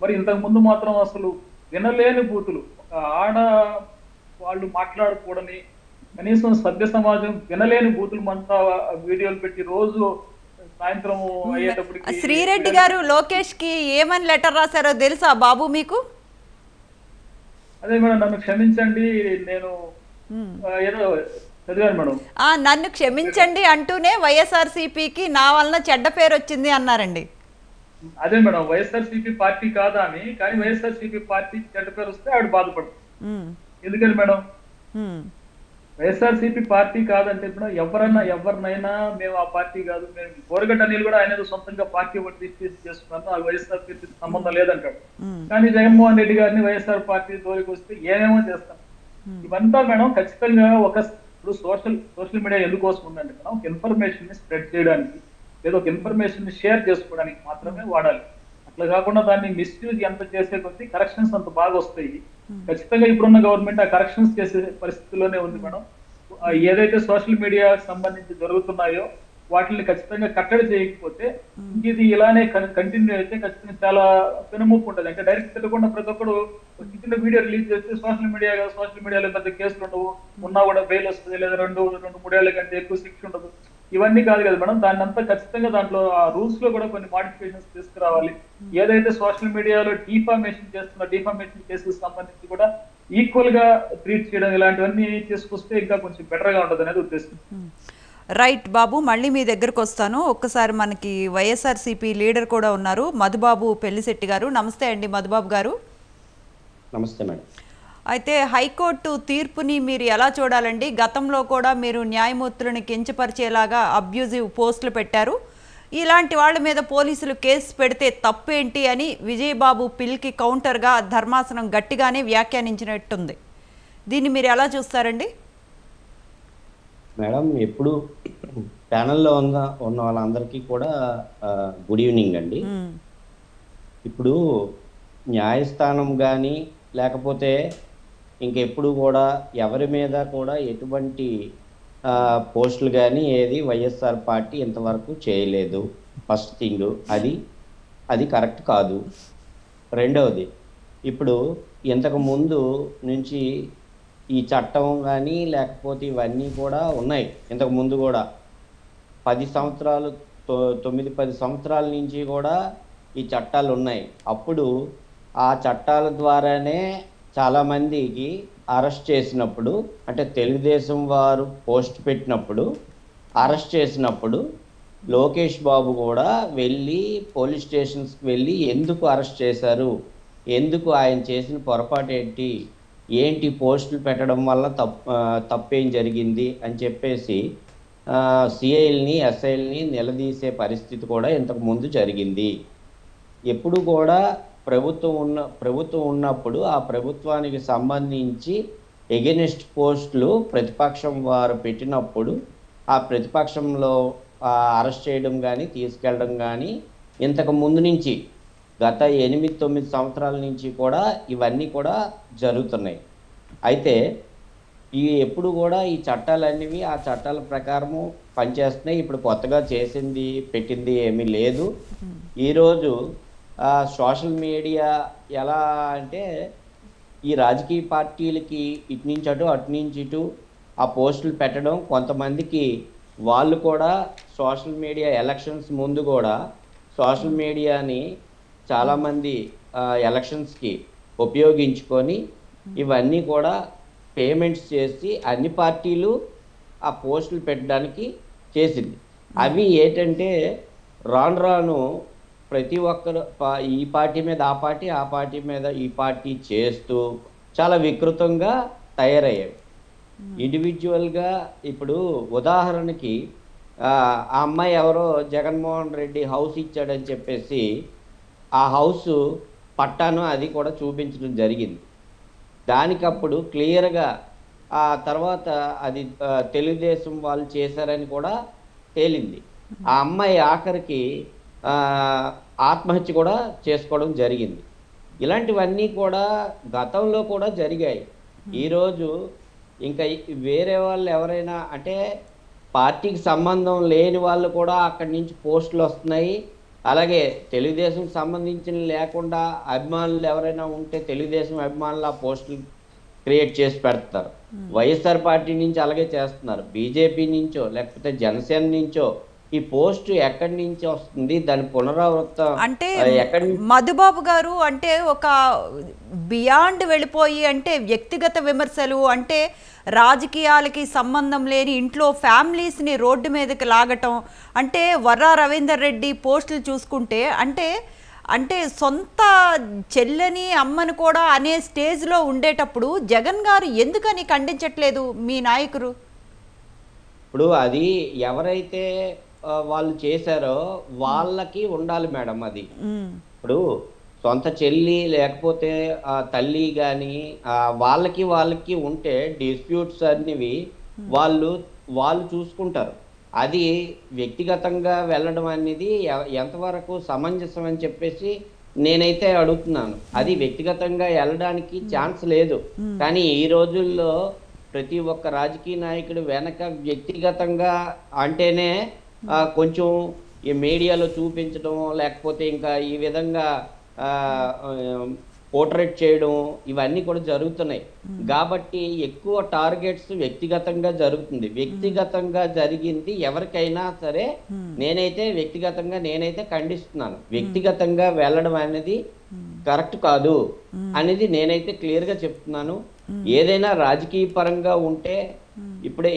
మరి ఇంతకు ముందు మాత్రం అసలు వినలేని బూతులు, ఆడ వాళ్ళు మాట్లాడకూడని కనీసం సభ్య సమాజం వినలేని బూతులు అంతా వీడియోలు పెట్టి రోజు సాయంత్రం అయ్యేటప్పటికి. శ్రీరెడ్డి గారు లోకేష్ కి ఏమని లెటర్ రాశారో తెలుసా బాబు మీకు? అదే మేడం, నన్ను క్షమించండి, నేను ఏదో చదివాను మేడం. నన్ను క్షమించండి అంటూనే వైఎస్ఆర్సీపీకి నా వలన చెడ్డ పేరు వచ్చింది అన్నారండి. అదే మేడం, వైఎస్ఆర్సీపీ పార్టీ కాదా అని, కానీ వైఎస్ఆర్సీపీ పార్టీ చెడ్డ పేరు వస్తే ఆవిడ బాధపడుతుంది. ఎందుకని మేడం? వైఎస్ఆర్సీపీ పార్టీ కాదంటే ఇప్పుడు ఎవరినైనా మేము ఆ పార్టీ కాదు, మేము బోరగడ్డ అనిల్ కూడా ఆయన సొంతంగా పార్టీ ఒకటి తీసుకేసి చేస్తున్నాను, అది వైఎస్ఆర్సీపీ సంబంధం లేదంటాడు. కానీ జగన్మోహన్ రెడ్డి గారిని వైఎస్ఆర్ పార్టీ జోలికి వస్తే ఏమేమో చేస్తాం. ఇవంతా మేడం ఖచ్చితంగా ఇప్పుడు సోషల్ మీడియా ఎందుకోసం ఉందండి మేడం? ఒక ఇన్ఫర్మేషన్ ని స్ప్రెడ్ చేయడానికి లేదా ఒక ఇన్ఫర్మేషన్ ని షేర్ చేసుకోవడానికి మాత్రమే వాడాలి. అట్లా కాకుండా దాన్ని మిస్యూజ్ ఎంత చేసే కొద్దీ కరెక్షన్స్ అంత బాగా వస్తాయి. ఖచ్చితంగా ఇప్పుడున్న గవర్నమెంట్ ఆ కరెక్షన్స్ చేసే పరిస్థితిలోనే ఉంది మేడం. ఏదైతే సోషల్ మీడియా సంబంధించి జరుగుతున్నాయో వాటిని ఖచ్చితంగా కట్టడి చేయకపోతే ఇది ఇలానే కంటిన్యూ అయితే ఖచ్చితంగా చాలా పెనుముప్పు ఉంటుంది. అంటే డైరెక్ట్ తెలియకుండా ప్రతి ఒక్కరు చిన్న వీడియో రిలీజ్ చేస్తే సోషల్ మీడియాలో పెద్ద కేసులు ఉండవు, ఉన్నా కూడా బెయిల్ వస్తుంది, లేదా 2-3 ఏళ్ల కంటే ఎక్కువ శిక్ష ఉండదు. ఇవన్నీ కాదు కదా మేడం. దాన్ని అంతా ఖచ్చితంగా దాంట్లో ఆ రూల్స్ లో కూడా కొన్ని మాడిఫికేషన్స్ తీసుకురావాలి. ఏదైతే సోషల్ మీడియాలో డిఫామేషన్ కేసులకు సంబంధించి కూడా ఈక్వల్ గా ట్రీట్ చేయడం, ఇలాంటివన్నీ తీసుకొస్తే ఇంకా కొంచెం బెటర్ గా ఉంటుంది అనేది ఉద్దేశం. రైట్ బాబు, మళ్ళీ మీ దగ్గరకు వస్తాను. ఒక్కసారి మనకి వైఎస్ఆర్సీపీ లీడర్ కూడా ఉన్నారు, మధుబాబు పెళ్లిశెట్టి గారు. నమస్తే అండి మధుబాబు గారు. నమస్తే మేడం. అయితే హైకోర్టు తీర్పుని మీరు ఎలా చూడాలండి? గతంలో కూడా మీరు న్యాయమూర్తులను కించపరిచేలాగా అబ్యూజివ్ పోస్టులు పెట్టారు. ఇలాంటి వాళ్ళ మీద పోలీసులు కేసు పెడితే తప్పేంటి అని విజయబాబు పిల్కి కౌంటర్గా ధర్మాసనం గట్టిగానే వ్యాఖ్యానించినట్టుంది. దీన్ని మీరు ఎలా చూస్తారండి? మేడం, ఎప్పుడు ప్యానల్లో ఉన్న వాళ్ళందరికీ కూడా గుడ్ ఈవినింగ్ అండి. ఇప్పుడు న్యాయస్థానం కానీ లేకపోతే ఇంకెప్పుడు కూడా ఎవరి మీద కూడా ఎటువంటి పోస్టులు కానీ ఏది వైఎస్ఆర్ పార్టీ ఇంతవరకు చేయలేదు. ఫస్ట్ థింగ్ అది కరెక్ట్ కాదు. రెండవది, ఇప్పుడు ఇంతకు ముందు నుంచి ఈ చట్టం కానీ లేకపోతే ఇవన్నీ కూడా ఉన్నాయి. ఇంతకు ముందు కూడా 10 సంవత్సరాలు 9-10 సంవత్సరాల నుంచి కూడా ఈ చట్టాలు ఉన్నాయి. అప్పుడు ఆ చట్టాల ద్వారానే చాలామందికి అరెస్ట్ చేసినప్పుడు, అంటే తెలుగుదేశం వారు పోస్ట్ పెట్టినప్పుడు అరెస్ట్ చేసినప్పుడు లోకేష్ బాబు కూడా వెళ్ళి పోలీస్ స్టేషన్స్కి వెళ్ళి ఎందుకు అరెస్ట్ చేశారు, ఎందుకు ఆయన చేసిన పొరపాటు ఏంటి పోస్టులు పెట్టడం వల్ల తప్పేం జరిగింది అని చెప్పేసి సిఐల్ని ఎస్ఐల్ని నిలదీసే పరిస్థితి కూడా ఇంతకు ముందు జరిగింది. ఎప్పుడు కూడా ప్రభుత్వం ఉన్నప్పుడు ఆ ప్రభుత్వానికి సంబంధించి ఎగెనిస్ట్ పోస్టులు ప్రతిపక్షం వారు పెట్టినప్పుడు ఆ ప్రతిపక్షంలో అరెస్ట్ చేయడం కానీ తీసుకెళ్ళడం కానీ ఇంతకు ముందు నుంచి గత 8-9 సంవత్సరాల నుంచి కూడా ఇవన్నీ కూడా జరుగుతున్నాయి. అయితే ఎప్పుడు కూడా ఈ చట్టాలన్నీ ఆ చట్టాల ప్రకారము పనిచేస్తున్నాయి. ఇప్పుడు కొత్తగా పెట్టింది ఏమీ లేదు. ఈరోజు సోషల్ మీడియా ఎలా అంటే ఈ రాజకీయ పార్టీలకి ఇటు నుంచి అటు ఆ పోస్టులు పెట్టడం, కొంతమందికి వాళ్ళు కూడా సోషల్ మీడియా ఎలక్షన్స్ ముందు కూడా సోషల్ మీడియాని చాలామంది ఎలక్షన్స్కి ఉపయోగించుకొని ఇవన్నీ కూడా పేమెంట్స్ చేసి అన్ని పార్టీలు ఆ పోస్టులు పెట్టడానికి చేసింది. అవి ఏంటంటే రాను ప్రతి ఒక్కరు ఈ పార్టీ మీద ఆ పార్టీ మీద ఈ పార్టీ చేస్తూ చాలా వికృతంగా తయారయ్యాయి. ఇండివిజువల్గా ఇప్పుడు ఉదాహరణకి ఆ అమ్మాయి ఎవరో జగన్మోహన్ రెడ్డి హౌస్ ఇచ్చాడని చెప్పేసి ఆ హౌస్ పట్టాను అది కూడా చూపించడం జరిగింది. దానికప్పుడు క్లియర్గా ఆ తర్వాత అది తెలుగుదేశం వాళ్ళు చేశారని కూడా తేలింది. ఆ అమ్మాయి ఆఖరికి ఆత్మహత్య కూడా చేసుకోవడం జరిగింది. ఇలాంటివన్నీ కూడా గతంలో కూడా జరిగాయి. ఈరోజు ఇంకా వేరే వాళ్ళు ఎవరైనా అంటే పార్టీకి సంబంధం లేని వాళ్ళు కూడా అక్కడి నుంచి పోస్టులు వస్తున్నాయి. అలాగే తెలుగుదేశం సంబంధించిన లేకుండా అభిమానులు ఎవరైనా ఉంటే తెలుగుదేశం అభిమానులు ఆ పోస్టులు క్రియేట్ చేసి పెడతారు. వైఎస్ఆర్ పార్టీ నుంచి అలాగే చేస్తున్నారు. బీజేపీ నుంచో లేకపోతే జనసేన నుంచో ఈ పోస్ట్ ఎక్కడి నుంచి వస్తుంది, దాని పునరావృతం అంటే మధుబాబు గారు అంటే ఒక బియాండ్ వెళ్ళిపోయి అంటే వ్యక్తిగత విమర్శలు అంటే రాజకీయాలకి సంబంధం లేని ఇంట్లో ఫ్యామిలీస్ని రోడ్డు మీదకి లాగటం అంటే వర్రా రవీందర్ రెడ్డి పోస్టులు చూసుకుంటే అంటే సొంత చెల్లెని అమ్మను కూడా అనే స్టేజ్లో ఉండేటప్పుడు జగన్ గారు ఎందుకని ఖండించట్లేదు మీ నాయకులు? ఇప్పుడు అది ఎవరైతే వాళ్ళు చేశారో వాళ్ళకి ఉండాలి మేడం. అది ఇప్పుడు సొంత చెల్లి లేకపోతే తల్లి కానీ వాళ్ళకి ఉంటే డిస్ప్యూట్స్ అన్నివి వాళ్ళు చూసుకుంటారు. అది వ్యక్తిగతంగా వెళ్ళడం అనేది ఎంతవరకు సమంజసం అని చెప్పేసి నేనైతే అడుగుతున్నాను. అది వ్యక్తిగతంగా వెళ్ళడానికి ఛాన్స్ లేదు. కానీ ఈ రోజుల్లో ప్రతి ఒక్క రాజకీయ నాయకుడు వెనక వ్యక్తిగతంగా అంటేనే కొంచెం ఈ మీడియాలో చూపించడం లేకపోతే ఇంకా ఈ విధంగా పోర్ట్రేట్ చేయడం ఇవన్నీ కూడా జరుగుతున్నాయి. కాబట్టి ఎక్కువ టార్గెట్స్ వ్యక్తిగతంగా జరుగుతుంది. వ్యక్తిగతంగా జరిగింది ఎవరికైనా సరే నేనైతే ఖండిస్తున్నాను. వ్యక్తిగతంగా వెళ్ళడం అనేది కరెక్ట్ కాదు అనేది నేనైతే క్లియర్ గా చెప్తున్నాను. ఏదైనా రాజకీయ పరంగా ఉంటే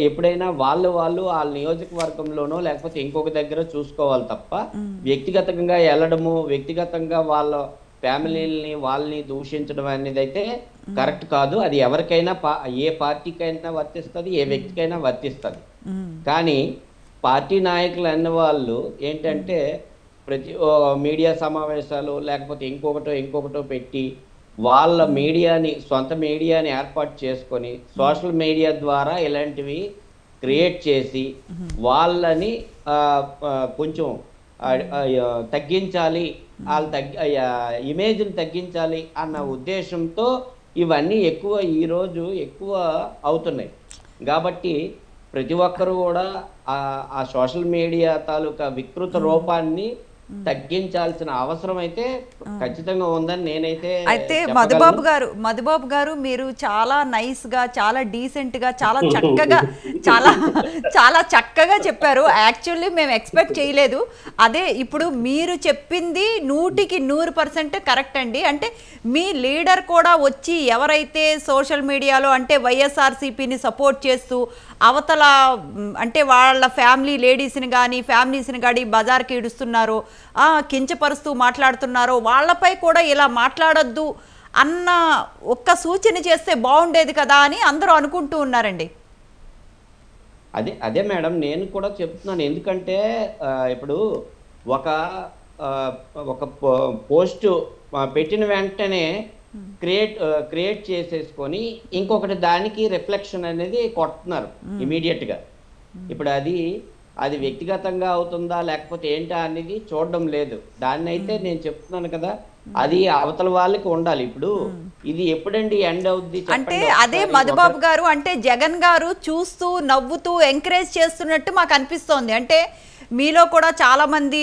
ఎప్పుడైనా వాళ్ళ నియోజకవర్గంలోనో లేకపోతే ఇంకొక దగ్గర చూసుకోవాలి తప్ప వ్యక్తిగతంగా వెళ్ళడము, వ్యక్తిగతంగా వాళ్ళ ఫ్యామిలీని వాళ్ళని దూషించడం అనేది అయితే కరెక్ట్ కాదు. అది ఎవరికైనా ఏ పార్టీకైనా వర్తిస్తుంది, ఏ వ్యక్తికైనా వర్తిస్తుంది. కానీ పార్టీ నాయకులు అన్న వాళ్ళు ఏంటంటే ప్రతి మీడియా సమావేశాలు లేకపోతే ఇంకొకటో పెట్టి వాళ్ళ మీడియాని సొంత మీడియాని ఏర్పాటు చేసుకొని సోషల్ మీడియా ద్వారా ఇలాంటివి క్రియేట్ చేసి వాళ్ళని కొంచెం తగ్గించాలి, ఇమేజ్ని తగ్గించాలి అన్న ఉద్దేశంతో ఇవన్నీ ఈరోజు ఎక్కువ అవుతున్నాయి. కాబట్టి ప్రతి ఒక్కరు కూడా ఆ సోషల్ మీడియా తాలూకా వికృత రూపాన్ని తగ్గించాల్సిన అవసరం అయితే ఖచ్చితంగా ఉందని నేనైతే. అయితే మధుబాబు గారు మీరు చాలా నైస్ గా, చాలా డీసెంట్ గా, చాలా చక్కగా చెప్పారు. యాక్చువల్లీ మేము ఎక్స్పెక్ట్ చేయలేదు. అదే ఇప్పుడు మీరు చెప్పింది 100% కరెక్ట్ అండి. అంటే మీ లీడర్ కూడా వచ్చి ఎవరైతే సోషల్ మీడియాలో అంటే వైఎస్ఆర్సీపీని సపోర్ట్ చేస్తూ అవతల అంటే వాళ్ళ ఫ్యామిలీ లేడీస్ని కానీ ఫ్యామిలీస్ని కానీ బజార్కి ఇడుస్తున్నారో, కించపరుస్తూ మాట్లాడుతున్నారో వాళ్ళపై కూడా ఇలా మాట్లాడొద్దు అన్న ఒక్క సూచన చేస్తే బాగుండేది కదా అని అందరూ అనుకుంటూ ఉన్నారండి. అదే మేడం నేను కూడా చెప్తున్నాను. ఎందుకంటే ఇప్పుడు ఒక పోస్ట్ పెట్టిన వెంటనే క్రియేట్ చేసేసుకొని ఇంకొకటి దానికి రిఫ్లెక్షన్ అనేది కొడుతున్నారు ఇమీడియట్ గా. ఇప్పుడు అది వ్యక్తిగతంగా అవుతుందా లేకపోతే ఏంటా అనేది చూడడం లేదు. దాన్ని అయితే నేను చెప్తున్నాను కదా, అది అవతల వాళ్ళకి ఉండాలి. ఇప్పుడు ఇది ఎప్పుడండి ఎండ్ అవుద్ది అంటే అదే మధుబాబు గారు అంటే జగన్ గారు చూస్తూ నవ్వుతూ ఎంకరేజ్ చేస్తున్నట్టు మాకు అనిపిస్తోంది. అంటే మీలో కూడా చాలామంది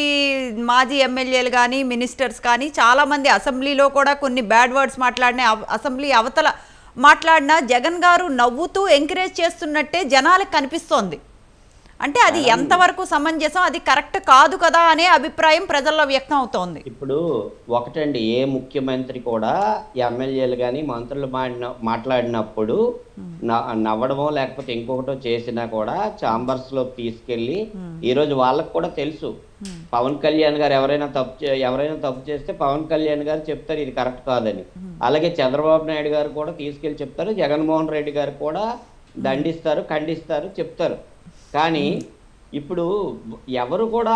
మాజీ ఎమ్మెల్యేలు కానీ మినిస్టర్స్ కానీ చాలామంది అసెంబ్లీలో కూడా కొన్ని బ్యాడ్ వర్డ్స్ మాట్లాడిన అసెంబ్లీ అవతల మాట్లాడినా జగన్ గారు నవ్వుతూ ఎంకరేజ్ చేస్తున్నట్టే జనాలకు కనిపిస్తోంది. అంటే అది ఎంతవరకు సమంజసం, అది కరెక్ట్ కాదు కదా అనే అభిప్రాయం ప్రజల్లో వ్యక్తం అవుతోంది. ఇప్పుడు ఒకటండి, ఏ ముఖ్యమంత్రి కూడా ఎమ్మెల్యేలు కానీ మంత్రులు మాట్లాడినప్పుడు నవ్వడమో లేకపోతే ఇంకొకటో చేసినా కూడా ఛాంబర్స్ లో తీసుకెళ్లి ఈరోజు వాళ్ళకు కూడా తెలుసు. పవన్ కళ్యాణ్ గారు ఎవరైనా తప్పు చేస్తే పవన్ కళ్యాణ్ గారు చెప్తారు ఇది కరెక్ట్ కాదని. అలాగే చంద్రబాబు నాయుడు గారు కూడా తీసుకెళ్లి చెప్తారు, జగన్మోహన్ రెడ్డి గారు కూడా దండిస్తారు, ఖండిస్తారు, చెప్తారు. కానీ ఇప్పుడు ఎవరు కూడా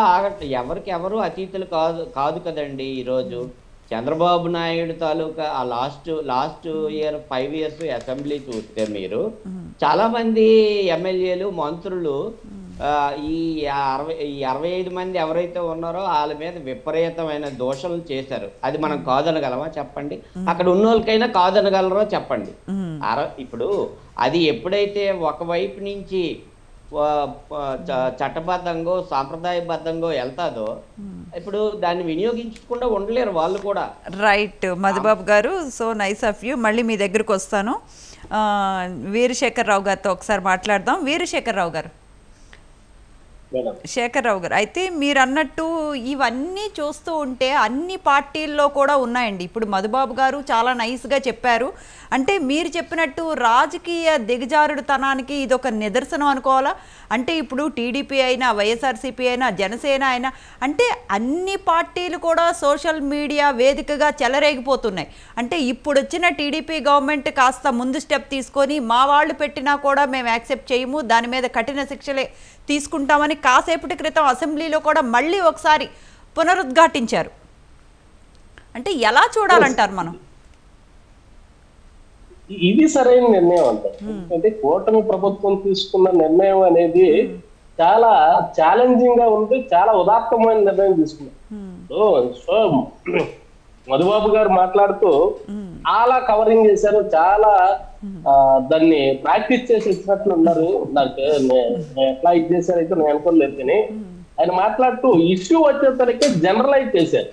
ఎవరు అతీతులు కాదు కదండి. ఈరోజు చంద్రబాబు నాయుడు తాలూకా ఆ లాస్ట్ ఇయర్ 5 years అసెంబ్లీ చూస్తే మీరు చాలా మంది ఎమ్మెల్యేలు మంత్రులు ఈ 65 మంది ఎవరైతే ఉన్నారో వాళ్ళ మీద విపరీతమైన దోషాలు చేశారు. అది మనం కాదనగలమా చెప్పండి? అక్కడ ఉన్నోళ్ళకైనా కాదనగలరో చెప్పండి? ఇప్పుడు అది ఎప్పుడైతే ఒకవైపు నుంచి చట్టబద్ధంగా సాంప్రదాయబద్ధంగా వెళ్తాదో ఇప్పుడు దాన్ని వినియోగించకుండా ఉండలేరు వాళ్ళు కూడా. రైట్ మధుబాబు గారు, సో నైస్ ఆఫ్ యూ. మళ్ళీ మీ దగ్గరకు వస్తాను. వీరశేఖర్ రావు గారితో ఒకసారి మాట్లాడదాం. వీరశేఖర్ రావు గారు, అయితే మీరు అన్నట్టు ఇవన్నీ చూస్తూ ఉంటే అన్ని పార్టీల్లో కూడా ఉన్నాయండి. ఇప్పుడు మధుబాబు గారు చాలా నైస్గా చెప్పారు. అంటే మీరు చెప్పినట్టు రాజకీయ దిగజారుడుతనానికి ఇది ఒక నిదర్శనం అనుకోవాలా? అంటే ఇప్పుడు టీడీపీ అయినా వైఎస్ఆర్సీపీ అయినా జనసేన అయినా అంటే అన్ని పార్టీలు కూడా సోషల్ మీడియా వేదికగా చెలరేగిపోతున్నాయి. అంటే ఇప్పుడు వచ్చిన టీడీపీ గవర్నమెంట్ కాస్త ముందు స్టెప్ తీసుకొని మా వాళ్ళు పెట్టినా కూడా మేము యాక్సెప్ట్ చేయము, దాని మీద కఠిన శిక్షలే తీసుకుంటామని కాసేపటి క్రితం అసెంబ్లీలో కూడా మళ్ళీ ఒకసారి పునరుద్ఘాటించారు. అంటే ఎలా చూడాలంటారు మనం? ఇది సరైన నిర్ణయం అంటారు. ఎందుకంటే కూటమి ప్రభుత్వం తీసుకున్న నిర్ణయం అనేది చాలా ఛాలెంజింగ్ గా ఉంది, చాలా ఉదాత్తమైన నిర్ణయం తీసుకున్నారు. సో మధుబాబు గారు మాట్లాడుతూ చాలా కవరింగ్ చేశారు, చాలా దాన్ని ప్రాక్టీస్ చేసి ఇచ్చినట్లు ఉన్నారు. నాకు ఎట్లా ఇది చేశారైతే నేను అనుకోలేదు. కానీ ఆయన మాట్లాడుతూ ఇష్యూ వచ్చేసరికి జనరలైజ్ చేశారు.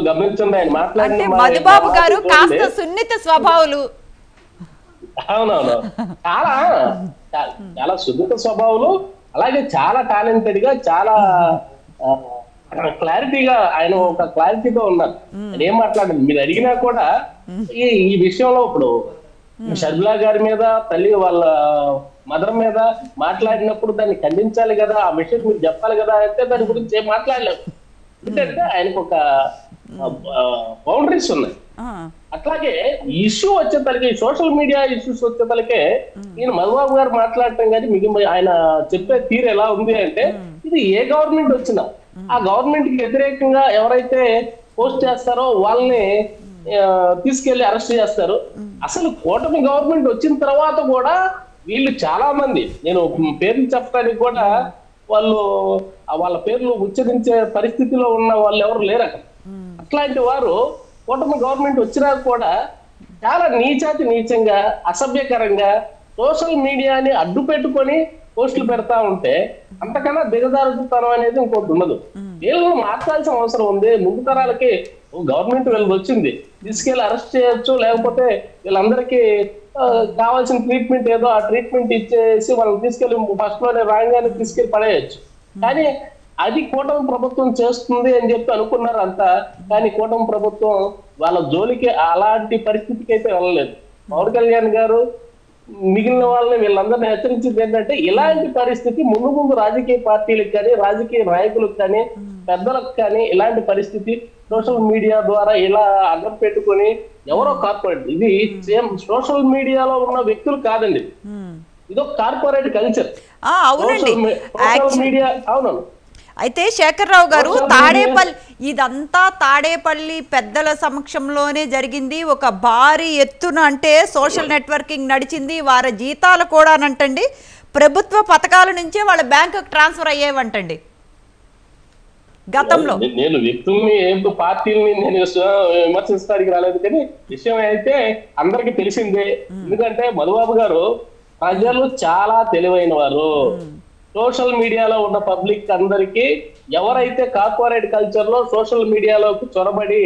గమనించండి, ఆయన మాట్లాడిన మధుబాబు గారు కాస్త సున్నిత స్వభావాలు. అవునవును, చాలా సున్నిత స్వభావాలు, అలాగే చాలా టాలెంటెడ్ గా, చాలా క్లారిటీగా ఆయన ఒక క్లారిటీతో ఉన్నారు. ఆయన ఏం మాట్లాడారు మీరు అడిగినా కూడా ఈ విషయంలో ఇప్పుడు షర్మిలా గారి మీద తల్లి వాళ్ళ మదర్ మీద మాట్లాడినప్పుడు దాన్ని ఖండించాలి కదా, ఆ విషయం మీరు చెప్పాలి కదా అంటే దాని గురించి ఏం మాట్లాడలేదు. ఎందుకంటే ఆయనకు ఒక బౌండరీస్ ఉన్నాయి. అట్లాగే ఇష్యూ వచ్చేతలకి సోషల్ మీడియా ఇష్యూస్ వచ్చేతలకే ఈయన మధుబాబు గారు మాట్లాడటం కానీ మిగిలిన ఆయన చెప్పే తీరు ఎలా ఉంది అంటే ఇది ఏ గవర్నమెంట్ వచ్చినా ఆ గవర్నమెంట్ కి వ్యతిరేకంగా ఎవరైతే పోస్ట్ చేస్తారో వాళ్ళని తీసుకెళ్లి అరెస్ట్ చేస్తారు. అసలు కూటమి గవర్నమెంట్ వచ్చిన తర్వాత కూడా వీళ్ళు చాలా మంది, నేను పేర్లు చెప్పడానికి కూడా వాళ్ళు వాళ్ళ పేర్లు ఉచ్చరించే పరిస్థితిలో ఉన్న వాళ్ళు ఎవరు లేరు అక్కడ. అట్లాంటి వారు కూటమి గవర్నమెంట్ వచ్చినా కూడా చాలా నీచంగా అసభ్యకరంగా సోషల్ మీడియాని అడ్డు పెట్టుకొని పోస్టులు పెడతా ఉంటే అంతకన్నా దిగజారుతనం అనేది ఇంకోటి ఉండదు. వీళ్ళు మార్చాల్సిన అవసరం ఉంది. ముందు తరాలకి గవర్నమెంట్ వీళ్ళకి వచ్చింది, తీసుకెళ్లి అరెస్ట్ చేయొచ్చు, లేకపోతే వీళ్ళందరికీ కావాల్సిన ట్రీట్మెంట్ ఏదో ఆ ట్రీట్మెంట్ ఇచ్చేసి వాళ్ళని తీసుకెళ్లి ఫస్ట్ లోనే రాగానే తీసుకెళ్లి పడేయచ్చు. కానీ అది కూటమి ప్రభుత్వం చేస్తుంది అని చెప్పి అనుకున్నారు అంతా. కానీ కూటమి ప్రభుత్వం వాళ్ళ జోలికి అలాంటి పరిస్థితికి అయితే వెళ్ళలేదు. పవన్ కళ్యాణ్ గారు మిగిలిన వాళ్ళని వీళ్ళందరినీ హెచ్చరించింది ఏంటంటే ఇలాంటి పరిస్థితి ముందు రాజకీయ పార్టీలకు కానీ రాజకీయ నాయకులకు కానీ పెద్దలకు కానీ ఇలాంటి పరిస్థితి సోషల్ మీడియా ద్వారా ఇలా అడ్డం పెట్టుకొని ఎవరో కార్పొరేట్, ఇది సేమ్ సోషల్ మీడియాలో ఉన్న వ్యక్తులు కాదండి, ఇదొక కార్పొరేట్ కల్చర్. సోషల్ మీడియా అవును. అయితే శేఖర్రావు గారు, ఇదంతా తాడేపల్లి పెద్దల సమక్షంలోనే జరిగింది. ఒక భారీ ఎత్తున అంటే సోషల్ నెట్వర్కింగ్ నడిచింది. వారి జీతాలు కూడా అంటండి ప్రభుత్వ పథకాల నుంచే వాళ్ళ బ్యాంకుకి ట్రాన్స్ఫర్ అయ్యేవంటండి గతంలో. నేను వ్యక్తుల్ని పార్టీని నేను విమర్శించడానికి రాలేదు, కానీ విషయం అయితే అందరికి తెలిసిందే. ఎందుకంటే మధుబాబు గారు ప్రజలు చాలా తెలివైన వారు. సోషల్ మీడియాలో ఉన్న పబ్లిక్ అందరికీ ఎవరైతే కార్పొరేట్ కల్చర్ లో సోషల్ మీడియాలోకి చొరబడి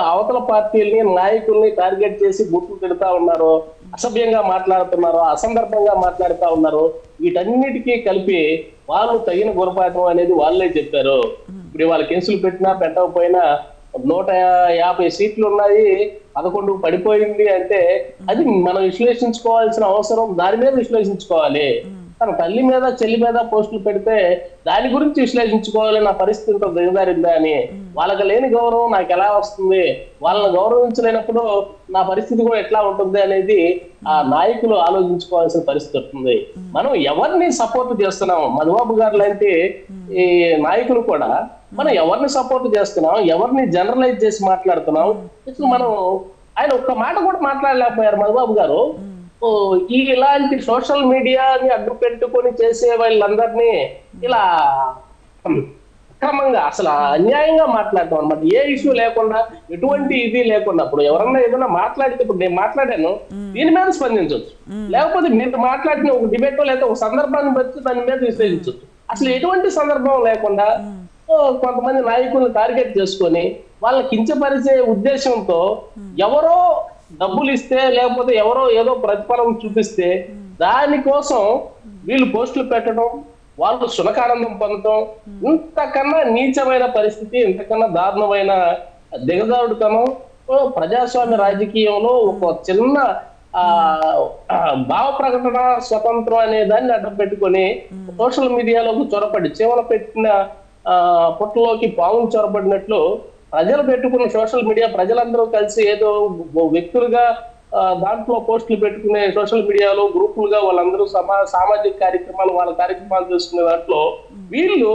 అవతల పార్టీల్ని నాయకుల్ని టార్గెట్ చేసి గుర్తు పెడతా ఉన్నారు, అసభ్యంగా మాట్లాడుతున్నారు, అసందర్భంగా మాట్లాడుతా ఉన్నారు, వీటన్నిటికీ కలిపి వాళ్ళు తగిన గురపాఠం అనేది వాళ్ళే చెప్పారు. ఇప్పుడు వాళ్ళ కేసులు పెట్టినా పెట్టకపోయినా 150 సీట్లు ఉన్నాయి, 11 పడిపోయింది అంటే అది మనం విశ్లేషించుకోవాల్సిన అవసరం, దాని మీద విశ్లేషించుకోవాలి. తన తల్లి మీద చెల్లి మీద పోస్టులు పెడితే దాని గురించి విశ్లేషించుకోవాలి, నా పరిస్థితితో దిగజారిందా అని. వాళ్ళకి లేని గౌరవం నాకు ఎలా వస్తుంది, వాళ్ళని గౌరవించలేనప్పుడు నా పరిస్థితి కూడా ఎట్లా ఉంటుంది అనేది ఆ నాయకులు ఆలోచించుకోవాల్సిన పరిస్థితి వస్తుంది. మనం ఎవరిని సపోర్ట్ చేస్తున్నాం, మధుబాబు గారు లాంటి ఈ నాయకులు కూడా మనం ఎవరిని సపోర్ట్ చేస్తున్నాం, ఎవరిని జనరలైజ్ చేసి మాట్లాడుతున్నాం. ఇప్పుడు మనం ఆయన ఒక్క మాట కూడా మాట్లాడలేకపోయారు మధుబాబు గారు. ఇలాంటి సోషల్ మీడియాని అడ్డు పెట్టుకొని చేసే వాళ్ళందరినీ ఇలా అక్రమంగా అసలు అన్యాయంగా మాట్లాడటం అనమాట. ఏ ఇష్యూ లేకుండా, ఎటువంటి ఇది లేకుండా. ఇప్పుడు ఎవరన్నా ఏదైనా మాట్లాడితే, ఇప్పుడు నేను మాట్లాడాను, దీని మీద స్పందించవచ్చు, లేకపోతే మీరు మాట్లాడిన ఒక డిబేట్ లేదా ఒక సందర్భాన్ని బట్టి దాని మీద విశ్లేషించవచ్చు. అసలు ఎటువంటి సందర్భం లేకుండా కొంతమంది నాయకులను టార్గెట్ చేసుకొని వాళ్ళని కించపరిచే ఉద్దేశంతో ఎవరో డబ్బులు ఇస్తే లేకపోతే ఎవరో ఏదో ప్రతిఫలం చూపిస్తే దానికోసం వీళ్ళు పోస్టులు పెట్టడం, వాళ్ళు సునకానందం పొందడం, ఇంతకన్నా నీచమైన పరిస్థితి, ఇంతకన్నా దారుణమైన దిగజారుడుతనం ప్రజాస్వామ్య రాజకీయంలో ఒక చిన్న భావ ప్రకటన స్వతంత్రం అనే దాన్ని అడ్డం పెట్టుకొని సోషల్ మీడియాలోకి చొరబడి చీమల పెట్టిన పుట్టలోకి పావులు చొరబడినట్లు ప్రజలు పెట్టుకున్న సోషల్ మీడియా, ప్రజలందరూ కలిసి ఏదో వ్యక్తులుగా దాంట్లో పోస్టులు పెట్టుకునే సోషల్ మీడియాలో గ్రూపులుగా వాళ్ళందరూ సామాజిక కార్యక్రమాలు వాళ్ళ కార్యక్రమాలు చేసుకునే దాంట్లో వీళ్ళు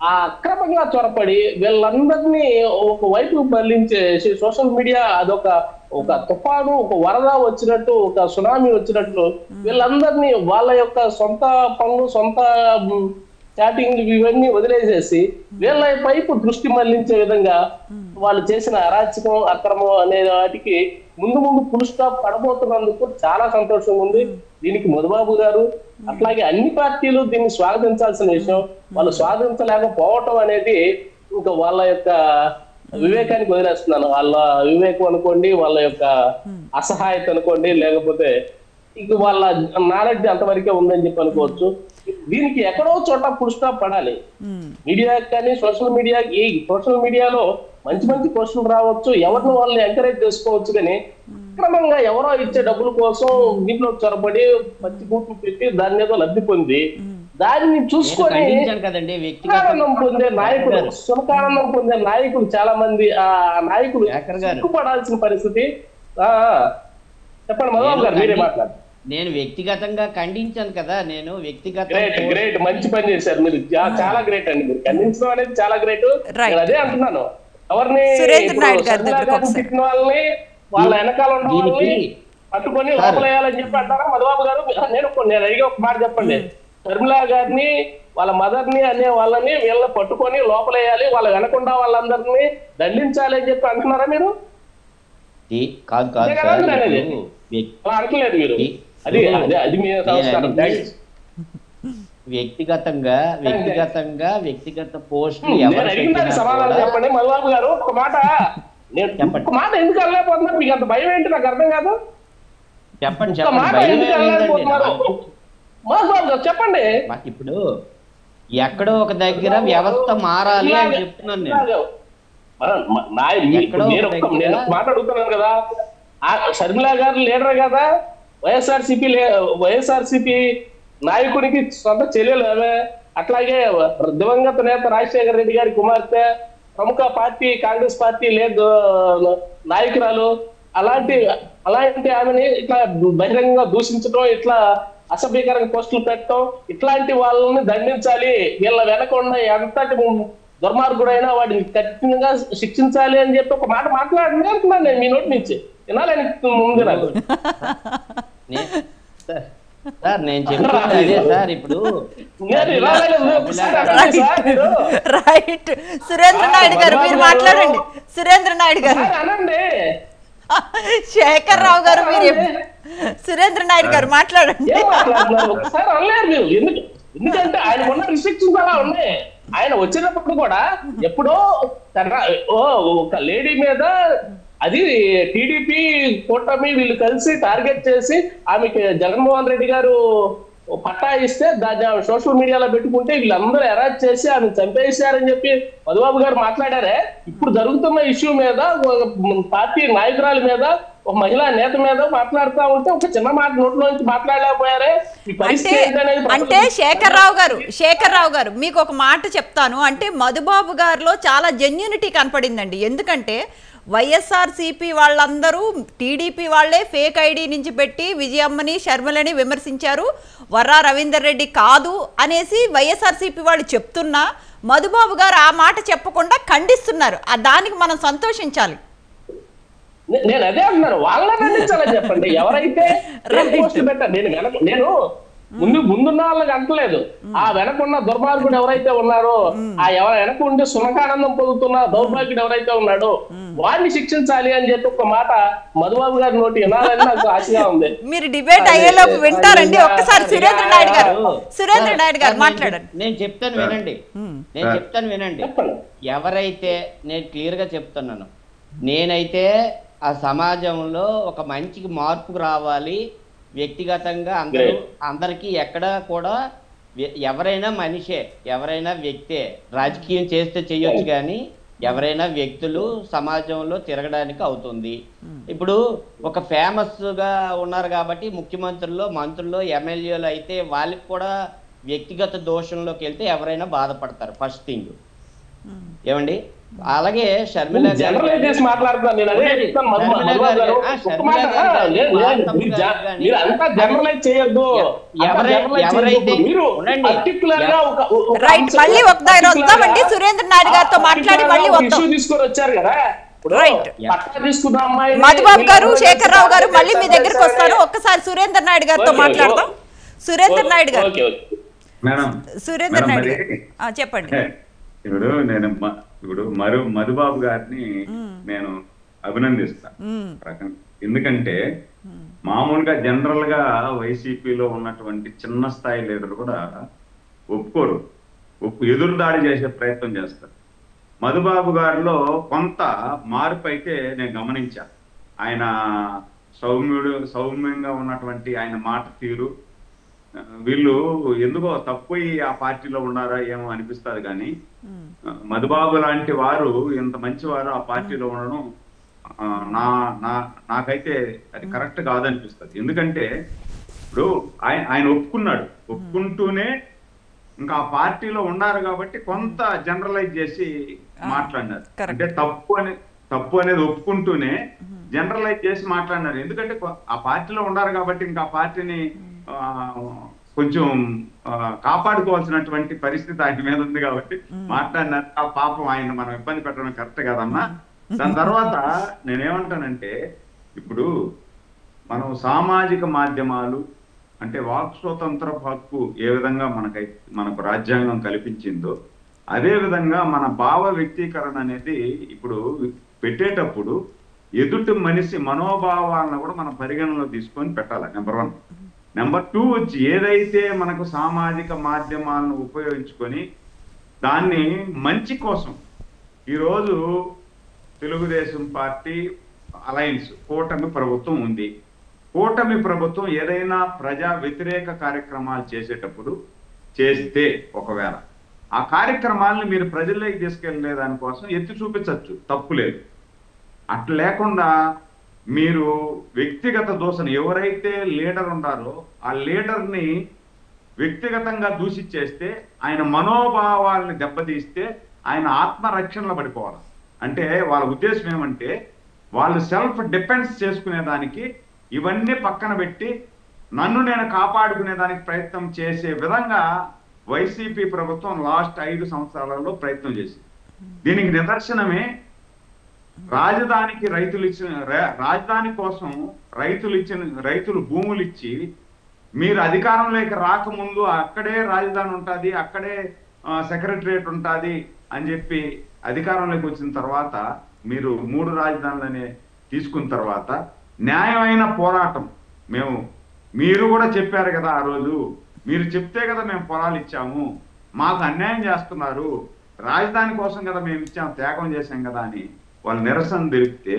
ఆ అక్రమంగా చొరపడి వీళ్ళందరినీ ఒక వైపు మళ్లించే సోషల్ మీడియా ఒక తుఫాను, ఒక వరద వచ్చినట్టు, ఒక సునామీ వచ్చినట్లు వీళ్ళందరినీ వాళ్ళ యొక్క సొంత పనులు, సొంత చాటింగ్లు ఇవన్నీ వదిలేసేసి వీళ్ళ వైపు దృష్టి మళ్లించే విధంగా వాళ్ళు చేసిన అరాచకం, అక్రమం అనే వాటికి ముందు ఫుల్ స్టాప్ పడబోతున్నందుకు చాలా సంతోషంగా ఉంది. దీనికి మధుబాబు గారు అట్లాగే అన్ని పార్టీలు దీన్ని స్వాగతించాల్సిన విషయం. వాళ్ళు స్వాగతించలేకపోవటం అనేది ఇంకా వాళ్ళ యొక్క వివేకానికి వదిలేస్తున్నాను. వాళ్ళ వివేకం అనుకోండి, వాళ్ళ యొక్క అసహాయత అనుకోండి, లేకపోతే ఇక వాళ్ళ నాలెడ్జ్ అంతవరకే ఉందని చెప్పి అనుకోవచ్చు. దీనికి ఎక్కడో చోట ఫుల్ స్టాప్ పడాలి. మీడియా కానీ సోషల్ మీడియాలో మంచి క్వశ్చన్ రావచ్చు, ఎవరిని వాళ్ళని ఎంకరేజ్ చేసుకోవచ్చు, కానీ అక్రమంగా ఎవరో ఇచ్చే డబ్బుల కోసం దీంట్లో చొరబడి మంచి గుర్తు పెట్టి దాన్ని ఏదో లబ్ధి పొంది దాన్ని చూసుకొని ఖండించాను కదండి సుఖానందం పొందే నాయకులు సుఖానందం పొందే నాయకులు చాలా మంది ఆ నాయకులు సిగ్గుపడాల్సిన పరిస్థితి. చెప్పండి మధుబాబు గారు, మీరే మాట్లాడారు. నేను వ్యక్తిగతంగా ఖండించాను కదా. నేను గ్రేట్ మంచి పని చేశారు మీరు, చాలా గ్రేట్ అండి. మీరు ఖండించడం అనేది చాలా గ్రేట్. అదే అంటున్నాను, ఎవరిని తిట్టిన వాళ్ళని వాళ్ళ వెనకాల ఉన్న వాళ్ళని పట్టుకొని లోపలేయాలని చెప్పి అంటారా మధుబాబు గారు? నేను అడిగే ఒక మాట చెప్పండి. షర్మిలా గారిని వాళ్ళ మదర్ ని అనే వాళ్ళని వీళ్ళని పట్టుకొని లోపలేయాలి, వాళ్ళ వెనకుండా వాళ్ళందరినీ దండించాలి అని చెప్పి అంటున్నారా మీరు? అంటలేదు మీరు. అది మీ సంస్కారం. వ్యక్తిగత పోస్టులు సమాధానం చెప్పండి మధుబాబు గారు. ఒక మాట ఎందుకు వెళ్ళలేకపోతున్నారు? మీకు అంత భయం ఏంటి? నాకు అర్థం కాదు. చెప్పండి చెప్పండి. ఇప్పుడు ఎక్కడో ఒక దగ్గర వ్యవస్థ మారాలి అని చెప్తున్నాను నేను మాట్లాడుతున్నాను కదా. షర్మిలా గారు లీడర్ కదా, వైఎస్ఆర్సీపీ నాయకుడికి సొంత చెల్లెలు ఆమె. అట్లాగే దివంగత నేత రాజశేఖర రెడ్డి గారి కుమార్తె, ప్రముఖ పార్టీ కాంగ్రెస్ పార్టీ నాయకురాలు. అలాంటి ఆమెని ఇట్లా బహిరంగంగా దూషించడం, ఇట్లా అసభ్యకరంగా పోస్టులు పెట్టడం, ఇట్లాంటి వాళ్ళని దండించాలి, వీళ్ళ వెనకుండా ఎంతటి దుర్మార్గుడైనా వాడిని కఠినంగా శిక్షించాలి అని చెప్పి ఒక మాట మాట్లాడండి అంటున్నాను నేను మీ నోటి నుంచి. వినాలని ముందు నాకు నేను చెప్పాను అదే సార్. ఇప్పుడు రైట్ సురేంద్ర నాయుడు గారు మీరు మాట్లాడండి. సురేంద్ర నాయుడు గారు అనండి. శేఖర్ రావు గారు మీరు సురేంద్ర నాయుడు గారు మాట్లాడండి. ఒకసారి అనలేరు మీరు. ఎందుకంటే ఆయన ఉన్న రిస్ట్రిక్షన్స్ అలా ఉన్నాయి. ఆయన వచ్చినప్పుడు కూడా ఎప్పుడో ఒక లేడీ మీద, అది టీడీపీ కూటమి వీళ్ళు కలిసి టార్గెట్ చేసి ఆమెకి జగన్మోహన్ రెడ్డి గారు పట్టా ఇస్తే దాన్ని ఆమె సోషల్ మీడియాలో పెట్టుకుంటే వీళ్ళందరూ అరెస్ట్ చేసి ఆమె చంపేశారని చెప్పి మధుబాబు గారు మాట్లాడారే. ఇప్పుడు జరుగుతున్న ఇష్యూ మీద పార్టీ నాయకురాల మీద, ఒక మహిళా నేత మీద మాట్లాడుతూ ఉంటే ఒక చిన్న మాట నోట్లో నుంచి మాట్లాడలేకపోయారే. అంటే శేఖర్ రావు గారు మీకు ఒక మాట చెప్తాను. అంటే మధుబాబు గారిలో చాలా జెన్యూనిటీ కనపడిందండి. ఎందుకంటే వైఎస్ఆర్సీపీ వాళ్ళందరూ టీడీపీ వాళ్లే ఫేక్ ఐడి నుంచి పెట్టి విజయమ్మని షర్మిలని విమర్శించారు, వర్రా రవీందర్ రెడ్డి కాదు అనేసి వైఎస్ఆర్సీపీ వాళ్ళు చెప్తున్నా మధుబాబు గారు ఆ మాట చెప్పకుండా ఖండిస్తున్నారు. దానికి మనం సంతోషించాలి. నేను అదే అంటున్నాను, వాళ్ళని ఖండించాలని చెప్పండి. ఎవరైతే నేను ముందున్న వాళ్ళకి అంటలేదు, ఆ వెనకున్న దుర్మార్గుడు ఎవరైతే ఉన్నారో, ఆ వెనక ఉండి సునకానందం పొందుతున్న దౌర్భాగ్యుడు ఎవరైతే ఉన్నాడో వాడిని శిక్షించాలి అని చెప్పి ఒక మాట మధుబాబు గారి నోటి వినాలని నాకు ఆశగా ఉంది. మీరు డిబేట్ అయ్యేలోపు వింటారండి. ఒక్కసారి సురేంద్ర నాయుడు గారు మాట్లాడండి. నేను చెప్తాను వినండి. ఎవరైతే నేను క్లియర్ గా చెప్తున్నాను, నేనైతే ఆ సమాజంలో ఒక మంచికి మార్పుకు రావాలి, వ్యక్తిగతంగా అందరికీ ఎక్కడ కూడా ఎవరైనా మనిషే, ఎవరైనా వ్యక్తే, రాజకీయం చేస్తే చెయ్యొచ్చు కానీ ఎవరైనా వ్యక్తులు సమాజంలో తిరగడానికి అవుతుంది. ఇప్పుడు ఒక ఫేమస్ గా ఉన్నారు కాబట్టి ముఖ్యమంత్రుల్లో, మంత్రుల్లో, ఎమ్మెల్యేలు అయితే వాళ్ళకి కూడా వ్యక్తిగత దోషంలోకి వెళ్తే ఎవరైనా బాధపడతారు. ఫస్ట్ థింగ్ ఏమండి. అలాగే షర్మిలా సురేంద్ర నాయుడు గారితో మాట్లాడి మళ్ళీ తీసుకొని వచ్చారు కదా. మధుబాబు గారు, శేఖర్ రావు గారు మళ్ళీ మీ దగ్గరికి వస్తారు. ఒక్కసారి సురేంద్ర నాయుడు గారితో మాట్లాడదాం. సురేంద్ర నాయుడు గారు చెప్పండి. ఇప్పుడు మధుబాబు గారిని నేను అభినందిస్తా. ఎందుకంటే మామూలుగా జనరల్ గా వైసీపీలో ఉన్నటువంటి చిన్న స్థాయి లీడర్లు కూడా ఒప్పుకోరు, ఎదురు దాడి చేసే ప్రయత్నం చేస్తారు. మధుబాబు గారిలో కొంత మార్పు అయితే నేను గమనించా. ఆయన సౌమ్యంగా ఉన్నటువంటి ఆయన మాట తీరు, వీళ్ళు ఎందుకో తప్పోయి ఆ పార్టీలో ఉన్నారా ఏమో అనిపిస్తుంది. కానీ మధుబాబు లాంటి వారు, ఇంత మంచి వారు ఆ పార్టీలో ఉండడం నాకైతే అది కరెక్ట్ కాదనిపిస్తుంది. ఎందుకంటే ఇప్పుడు ఆయన ఒప్పుకుంటూనే ఇంకా ఆ పార్టీలో ఉన్నారు కాబట్టి కొంత జనరలైజ్ చేసి మాట్లాడినారు. అంటే తప్పు అనేది ఒప్పుకుంటూనే జనరలైజ్ చేసి మాట్లాడినారు. ఎందుకంటే ఆ పార్టీలో ఉన్నారు కాబట్టి ఇంకా ఆ పార్టీని కొంచెం కాపాడుకోవాల్సినటువంటి పరిస్థితి ఆయన మీద ఉంది కాబట్టి మాట్లాడినారు. ఆ పాపం ఆయన మనం ఇబ్బంది పెట్టడం కరెక్ట్ కదమ్మా. దాని తర్వాత నేనేమంటానంటే, ఇప్పుడు మనం సామాజిక మాధ్యమాలు అంటే వాక్ స్వతంత్ర హక్కు ఏ విధంగా మనకు రాజ్యాంగం కల్పించిందో అదే విధంగా మన భావ వ్యక్తీకరణ అనేది ఇప్పుడు పెట్టేటప్పుడు ఎదుటి మనిషి మనోభావాలను కూడా మనం పరిగణనలో తీసుకొని పెట్టాలి. నెంబర్ 1. నెంబర్ 2 వచ్చి ఏదైతే మనకు సామాజిక మాధ్యమాలను ఉపయోగించుకొని దాన్ని మంచి కోసం ఈరోజు తెలుగుదేశం పార్టీ అలయన్స్ కూటమి ప్రభుత్వం ఉంది. కూటమి ప్రభుత్వం ఏదైనా ప్రజా వ్యతిరేక కార్యక్రమాలు చేస్తే ఒకవేళ ఆ కార్యక్రమాలను మీరు ప్రజల్లోకి తీసుకెళ్లే దానికోసం ఎత్తి చూపించవచ్చు, తప్పు లేదు. అట్లా లేకుండా మీరు వ్యక్తిగత దూషణ, ఎవరైతే లీడర్ ఉన్నారో ఆ లీడర్ని వ్యక్తిగతంగా దూషించేస్తే ఆయన మనోభావాలని దెబ్బతీస్తే ఆయన ఆత్మరక్షణలో పడిపోవాలి. అంటే వాళ్ళ ఉద్దేశం ఏమంటే వాళ్ళు సెల్ఫ్ డిఫెన్స్ చేసుకునేదానికి ఇవన్నీ పక్కన పెట్టి నన్ను నేను కాపాడుకునేదానికి ప్రయత్నం చేసే విధంగా వైసీపీ ప్రభుత్వం లాస్ట్ 5 సంవత్సరాలలో ప్రయత్నం చేసింది. దీనికి నిదర్శనమే రాజధాని కోసం రైతులు భూములు ఇచ్చి మీరు అధికారంలోకి రాకముందు అక్కడే రాజధాని ఉంటుంది, అక్కడే సెక్రటరియట్ ఉంటుంది అని చెప్పి అధికారంలోకి వచ్చిన తర్వాత మీరు 3 రాజధానులనే తీసుకున్న తర్వాత న్యాయమైన పోరాటం మీరు కూడా చెప్పారు కదా, ఆ రోజు మీరు చెప్తే కదా మేము పొలాలు ఇచ్చాము, మాకు అన్యాయం చేస్తున్నారు, రాజధాని కోసం కదా మేము ఇచ్చాము, త్యాగం చేశాం కదా అని వాళ్ళు నిరసన తెలిపితే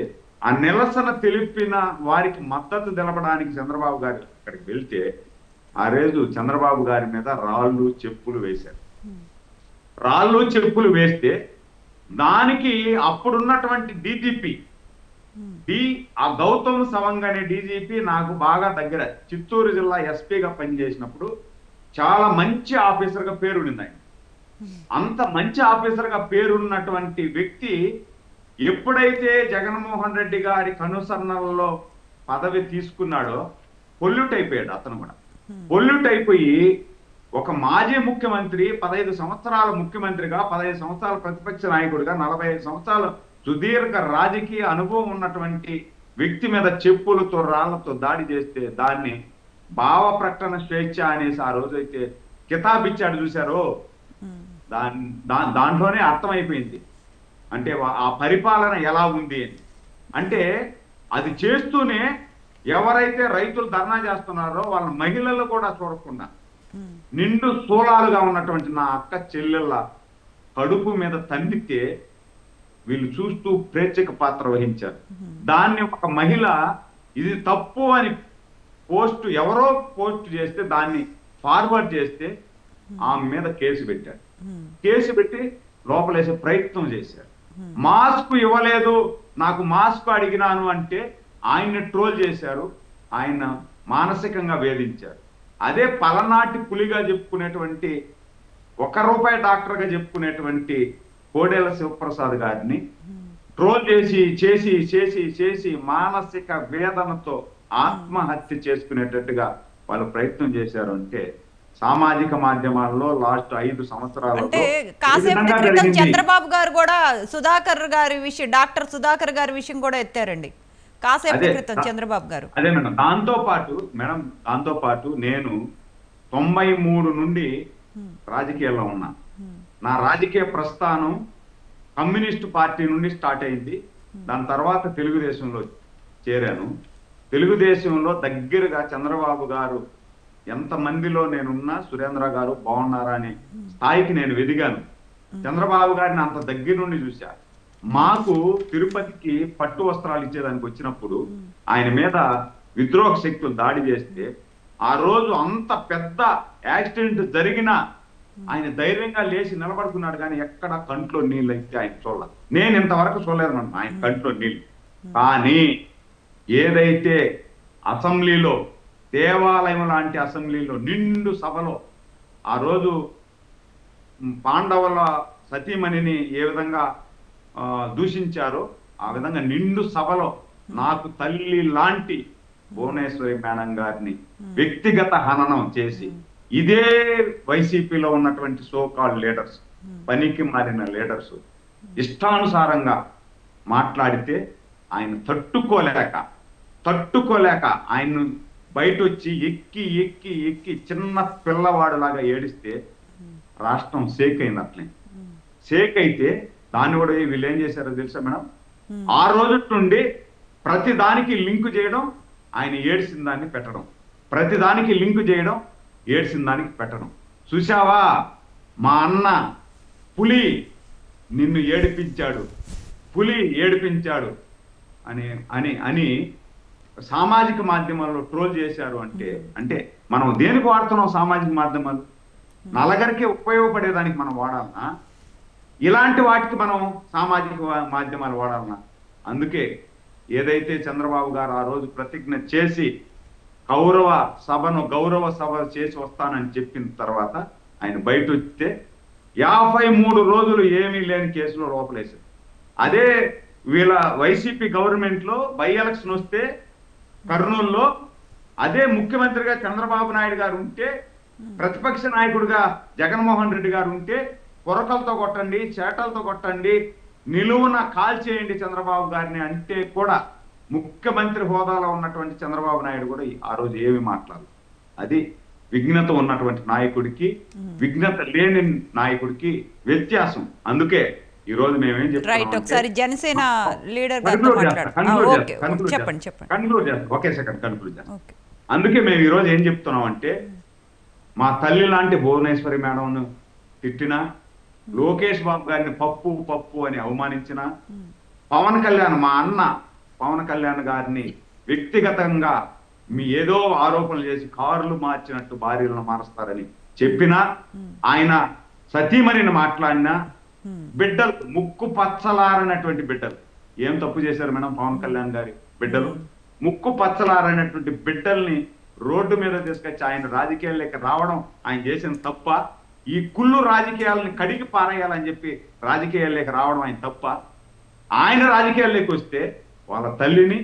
ఆ నిరసన తెలిపిన వారికి మద్దతు తెలపడానికి చంద్రబాబు గారు అక్కడికి వెళ్తే ఆ రోజు చంద్రబాబు గారి మీద రాళ్ళు చెప్పులు వేశారు. రాళ్ళు చెప్పులు వేస్తే దానికి అప్పుడున్నటువంటి డీజీపీ ఆ గౌతమ్ సవంగ్ అనే డీజీపీ నాకు బాగా దగ్గర, చిత్తూరు జిల్లా ఎస్పీగా పనిచేసినప్పుడు చాలా మంచి ఆఫీసర్గా పేరుండింది ఆయన. అంత మంచి ఆఫీసర్గా పేరున్నటువంటి వ్యక్తి ఎప్పుడైతే జగన్మోహన్ రెడ్డి గారి కనుసరణలో పదవి తీసుకున్నాడో పొల్యూట్ అయిపోయాడు. అతను కూడా పొల్యూట్ అయిపోయి ఒక మాజీ ముఖ్యమంత్రి 15 సంవత్సరాల ముఖ్యమంత్రిగా, 15 సంవత్సరాల ప్రతిపక్ష నాయకుడిగా, 45 సంవత్సరాల సుదీర్ఘ రాజకీయ అనుభవం ఉన్నటువంటి వ్యక్తి మీద చెప్పులతో రాళ్లతో దాడి చేస్తే దాన్ని భావ ప్రకటన స్వేచ్ఛ అనేసి ఆ రోజైతే కితాబిచ్చాడు చూశారో దాంట్లోనే అర్థమైపోయింది అంటే ఆ పరిపాలన ఎలా ఉంది అని. అంటే అది చేస్తూనే ఎవరైతే రైతులు ధర్నా చేస్తున్నారో వాళ్ళ మహిళలు కూడా చూడకుండా నిండు స్థూలాలుగా ఉన్నటువంటి నా అక్క చెల్లెళ్ళ కడుపు మీద తన్నితే వీళ్ళు చూస్తూ ప్రేక్షక పాత్ర వహించారు. దాన్ని ఒక మహిళ ఇది తప్పు అని ఎవరో పోస్ట్ చేస్తే దాన్ని ఫార్వర్డ్ చేస్తే ఆమె మీద కేసు పెట్టారు. కేసు పెట్టి లోపలేసే ప్రయత్నం చేశారు. మాస్క్ ఇవ్వలేదు, నాకు మాస్క్ అడిగినాను అంటే ఆయన్ని ట్రోల్ చేశారు, ఆయన మానసికంగా వేధించారు. అదే పలనాటి పులిగా చెప్పుకునేటువంటి ₹1 డాక్టర్గా చెప్పుకునేటువంటి కోడెల శివప్రసాద్ గారిని ట్రోల్ చేసి మానసిక వేదనతో ఆత్మహత్య చేసుకునేటట్టుగా వాళ్ళు ప్రయత్నం చేశారు. అంటే సామాజిక మాధ్యమాల్లో లాస్ట్ 5 సంవత్సరాలలో అంటే కాసేపటి క్రితం చంద్రబాబు గారు కూడా డాక్టర్ సుధాకర్ గారి విషయం కూడా ఎత్తారండి కాసేపటి క్రితం చంద్రబాబు గారు. అదే మేడం, దాంతో పాటు నేను 93 నుండి రాజకీయాల్లో ఉన్నా. నా రాజకీయ ప్రస్థానం కమ్యూనిస్టు పార్టీ నుండి స్టార్ట్ అయింది. దాని తర్వాత తెలుగుదేశంలో చేరాను. తెలుగుదేశంలో దగ్గరగా చంద్రబాబు గారు ఎంతమందిలో నేనున్నా సురేంద్ర గారు బాగున్నారా అనే స్థాయికి నేను ఎదిగాను. చంద్రబాబు గారిని అంత దగ్గర నుండి చూశా. మాకు తిరుపతికి పట్టు వస్త్రాలు ఇచ్చేదానికి వచ్చినప్పుడు ఆయన మీద విద్రోహ శక్తులు దాడి చేస్తే ఆ రోజు అంత పెద్ద యాక్సిడెంట్ జరిగినా ఆయన ధైర్యంగా లేచి నిలబడుకున్నాడు. కానీ ఎక్కడ కంట్లో నీళ్ళు అయితే ఆయన చూడాల. నేను ఇంతవరకు చూడలేదు మనం ఆయన కంట్లో నీళ్ళు. కానీ ఏదైతే అసెంబ్లీలో, దేవాలయం లాంటి అసెంబ్లీలో నిండు సభలో ఆ రోజు పాండవుల సతీమణిని ఏ విధంగా దూషించారో ఆ విధంగా నిండు సభలో నాకు తల్లి లాంటి భువనేశ్వరి మేడం గారిని వ్యక్తిగత హననం చేసి ఇదే వైసీపీలో ఉన్నటువంటి సోకాల్ లీడర్స్, పనికి మారిన లీడర్స్ ఇష్టానుసారంగా మాట్లాడితే ఆయన తట్టుకోలేక ఆయన్ను బయట వచ్చి ఎక్కి ఎక్కి ఎక్కి చిన్న పిల్లవాడులాగా ఏడిస్తే రాష్ట్రం షేక్ అయినట్లే. షేక్ అయితే దాన్ని కూడా వీళ్ళు ఏం చేశారో తెలుసా మేడం, ఆ రోజు నుండి ప్రతి దానికి లింకు చేయడం, ఆయన ఏడ్చిన దాన్ని పెట్టడం, ప్రతి దానికి లింకు చేయడం, ఏడ్చిన దానికి పెట్టడం. చూసావా మా అన్న పులి నిన్ను ఏడిపించాడు అని అని అని సామాజిక మాధ్యమాల్లో ట్రోల్ చేశారు. అంటే మనం దేనికి వాడుతున్నాం సామాజిక మాధ్యమాలు? నలుగురికి ఉపయోగపడేదానికి మనం వాడాలన్నా, ఇలాంటి వాటికి మనం సామాజిక మాధ్యమాలు వాడాలన్నా? అందుకే ఏదైతే చంద్రబాబు గారు ఆ రోజు ప్రతిజ్ఞ చేసి గౌరవ సభ చేసి వస్తానని చెప్పిన తర్వాత ఆయన బయట వస్తే 53 రోజులు ఏమీ లేని కేసులో లోపలేశారు. అదే వీళ్ళ వైసీపీ గవర్నమెంట్ లో బై ఎలక్షన్ వస్తే కర్నూలులో అదే ముఖ్యమంత్రిగా చంద్రబాబు నాయుడు గారు ఉంటే, ప్రతిపక్ష నాయకుడిగా జగన్మోహన్ రెడ్డి గారు ఉంటే పొరకలతో కొట్టండి, చేటలతో కొట్టండి, నిలువున కాల్చేయండి చంద్రబాబు గారిని అంటే కూడా ముఖ్యమంత్రి హోదాలో ఉన్నటువంటి చంద్రబాబు నాయుడు కూడా ఆ రోజు ఏమి మాట్లాడదు. అది విఘ్నత ఉన్నటువంటి నాయకుడికి, విఘ్నత లేని నాయకుడికి వ్యత్యాసం. అందుకే ఈ రోజు మేమేం రైట్, ఒకసారి జనసేన లీడర్ అందుకే మేము ఈ రోజు ఏం చెప్తున్నాం అంటే, మా తల్లి లాంటి భువనేశ్వరి మేడంను తిట్టినా, లోకేష్ బాబు గారిని పప్పు అని అవమానించిన, పవన్ కళ్యాణ్ మా అన్న పవన్ కళ్యాణ్ గారిని వ్యక్తిగతంగా మీ ఏదో ఆరోపణలు చేసి కార్లు మార్చినట్టు భార్యలను మారుస్తారని చెప్పినా, ఆయన సతీమణిని మాట్లాడినా, బిడ్డలు ముక్కు పచ్చలారనటువంటి బిడ్డలు ఏం తప్పు చేశారు మేడం? పవన్ కళ్యాణ్ గారి బిడ్డలు ముక్కు పచ్చలారనటువంటి బిడ్డల్ని రోడ్డు మీద తీసుకొచ్చి ఆయన రాజకీయాల్లోకి రావడం ఆయన చేసిన తప్ప? ఈ కుళ్ళు రాజకీయాలని కడిగి పారేయాలని చెప్పి రాజకీయాల్లోకి రావడం ఆయన తప్ప? ఆయన రాజకీయాల్లోకి వస్తే వాళ్ళ తల్లిని,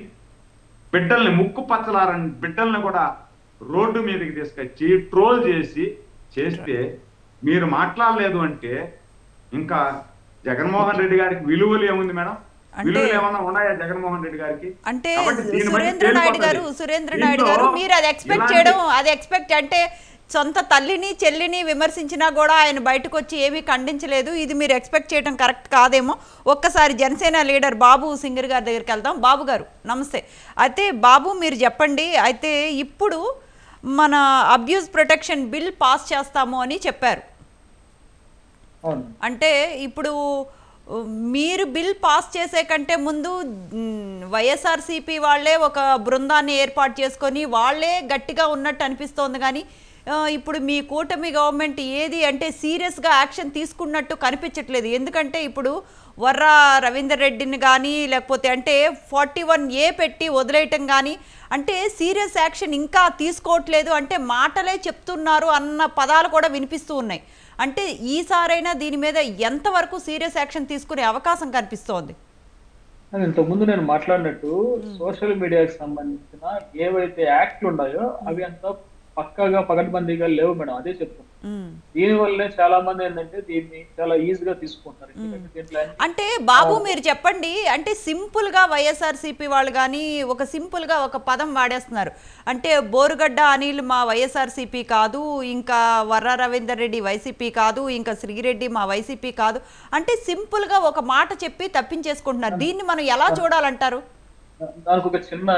బిడ్డల్ని, ముక్కు పచ్చలారని బిడ్డల్ని కూడా రోడ్డు మీదకి తీసుకొచ్చి ట్రోల్ చేస్తే మీరు మాట్లాడలేదు అంటే ఇంకా జగన్మోహన్ రెడ్డి గారికి విలువలు ఏముంది మేడం? విలువలు ఏమన్నా ఉన్నాయా జగన్మోహన్ రెడ్డి గారికి? అంటే సురేంద్ర నాయుడు గారు మీరు అది ఎక్స్పెక్ట్ అంటే సొంత తల్లిని చెల్లిని విమర్శించినా కూడా ఆయన బయటకు వచ్చి ఏమీ ఖండించలేదు. ఇది మీరు ఎక్స్పెక్ట్ చేయడం కరెక్ట్ కాదేమో. ఒక్కసారి జనసేన లీడర్ బాబు సింగర్ గారి దగ్గరికి వెళ్దాం. బాబు గారు నమస్తే. అయితే బాబు మీరు చెప్పండి, అయితే ఇప్పుడు మన అబ్యూస్ ప్రొటెక్షన్ బిల్ పాస్ చేస్తాము అని చెప్పారు. అంటే ఇప్పుడు మీరు బిల్ పాస్ చేసే కంటే ముందు వైఎస్ఆర్సీపీ వాళ్ళే ఒక బృందాన్ని ఏర్పాటు చేసుకొని వాళ్ళే గట్టిగా ఉన్నట్టు అనిపిస్తోంది. కానీ ఇప్పుడు మీ కూటమి గవర్నమెంట్ ఏది అంటే సీరియస్గా యాక్షన్ తీసుకున్నట్టు కనిపించట్లేదు. ఎందుకంటే ఇప్పుడు వర్రా రవీందర్ రెడ్డిని కానీ లేకపోతే అంటే 41A పెట్టి వదిలేయటం కానీ అంటే సీరియస్ యాక్షన్ ఇంకా తీసుకోవట్లేదు, అంటే మాటలే చెప్తున్నారు అన్న పదాలు కూడా వినిపిస్తూ ఉన్నాయి. అంటే ఈసారైనా దీని మీద ఎంతవరకు సీరియస్ యాక్షన్ తీసుకునే అవకాశం కనిపిస్తోంది? ఇంతకుముందు నేను మాట్లాడినట్టు సోషల్ మీడియాకి సంబంధించిన ఏవైతే యాక్ట్లు ఉన్నాయో అవి అంతా పక్కాగా పకడ్బందీగా లేవు మేడం. అదే చెప్తాను. దీని వల్లనే చాలా మంది ఏంటంటే దీన్ని చాలా ఈజీగా తీసుకుంటారు. అంటే బాబు మీరు చెప్పండి, అంటే సింపుల్ గా వైఎస్ఆర్సీపీ వాళ్ళు కానీ ఒక సింపుల్ గా ఒక పదం వాడేస్తున్నారు. అంటే బోరుగడ్డ అనిల్ మా వైఎస్ఆర్సీపీ కాదు, ఇంకా వర్రా రవీందర్ రెడ్డి వైసీపీ కాదు, ఇంకా శ్రీరెడ్డి మా వైసీపీ కాదు, అంటే సింపుల్ గా ఒక మాట చెప్పి తప్పించేసుకుంటున్నారు. దీన్ని మనం ఎలా చూడాలంటారు? దానికి ఒక చిన్న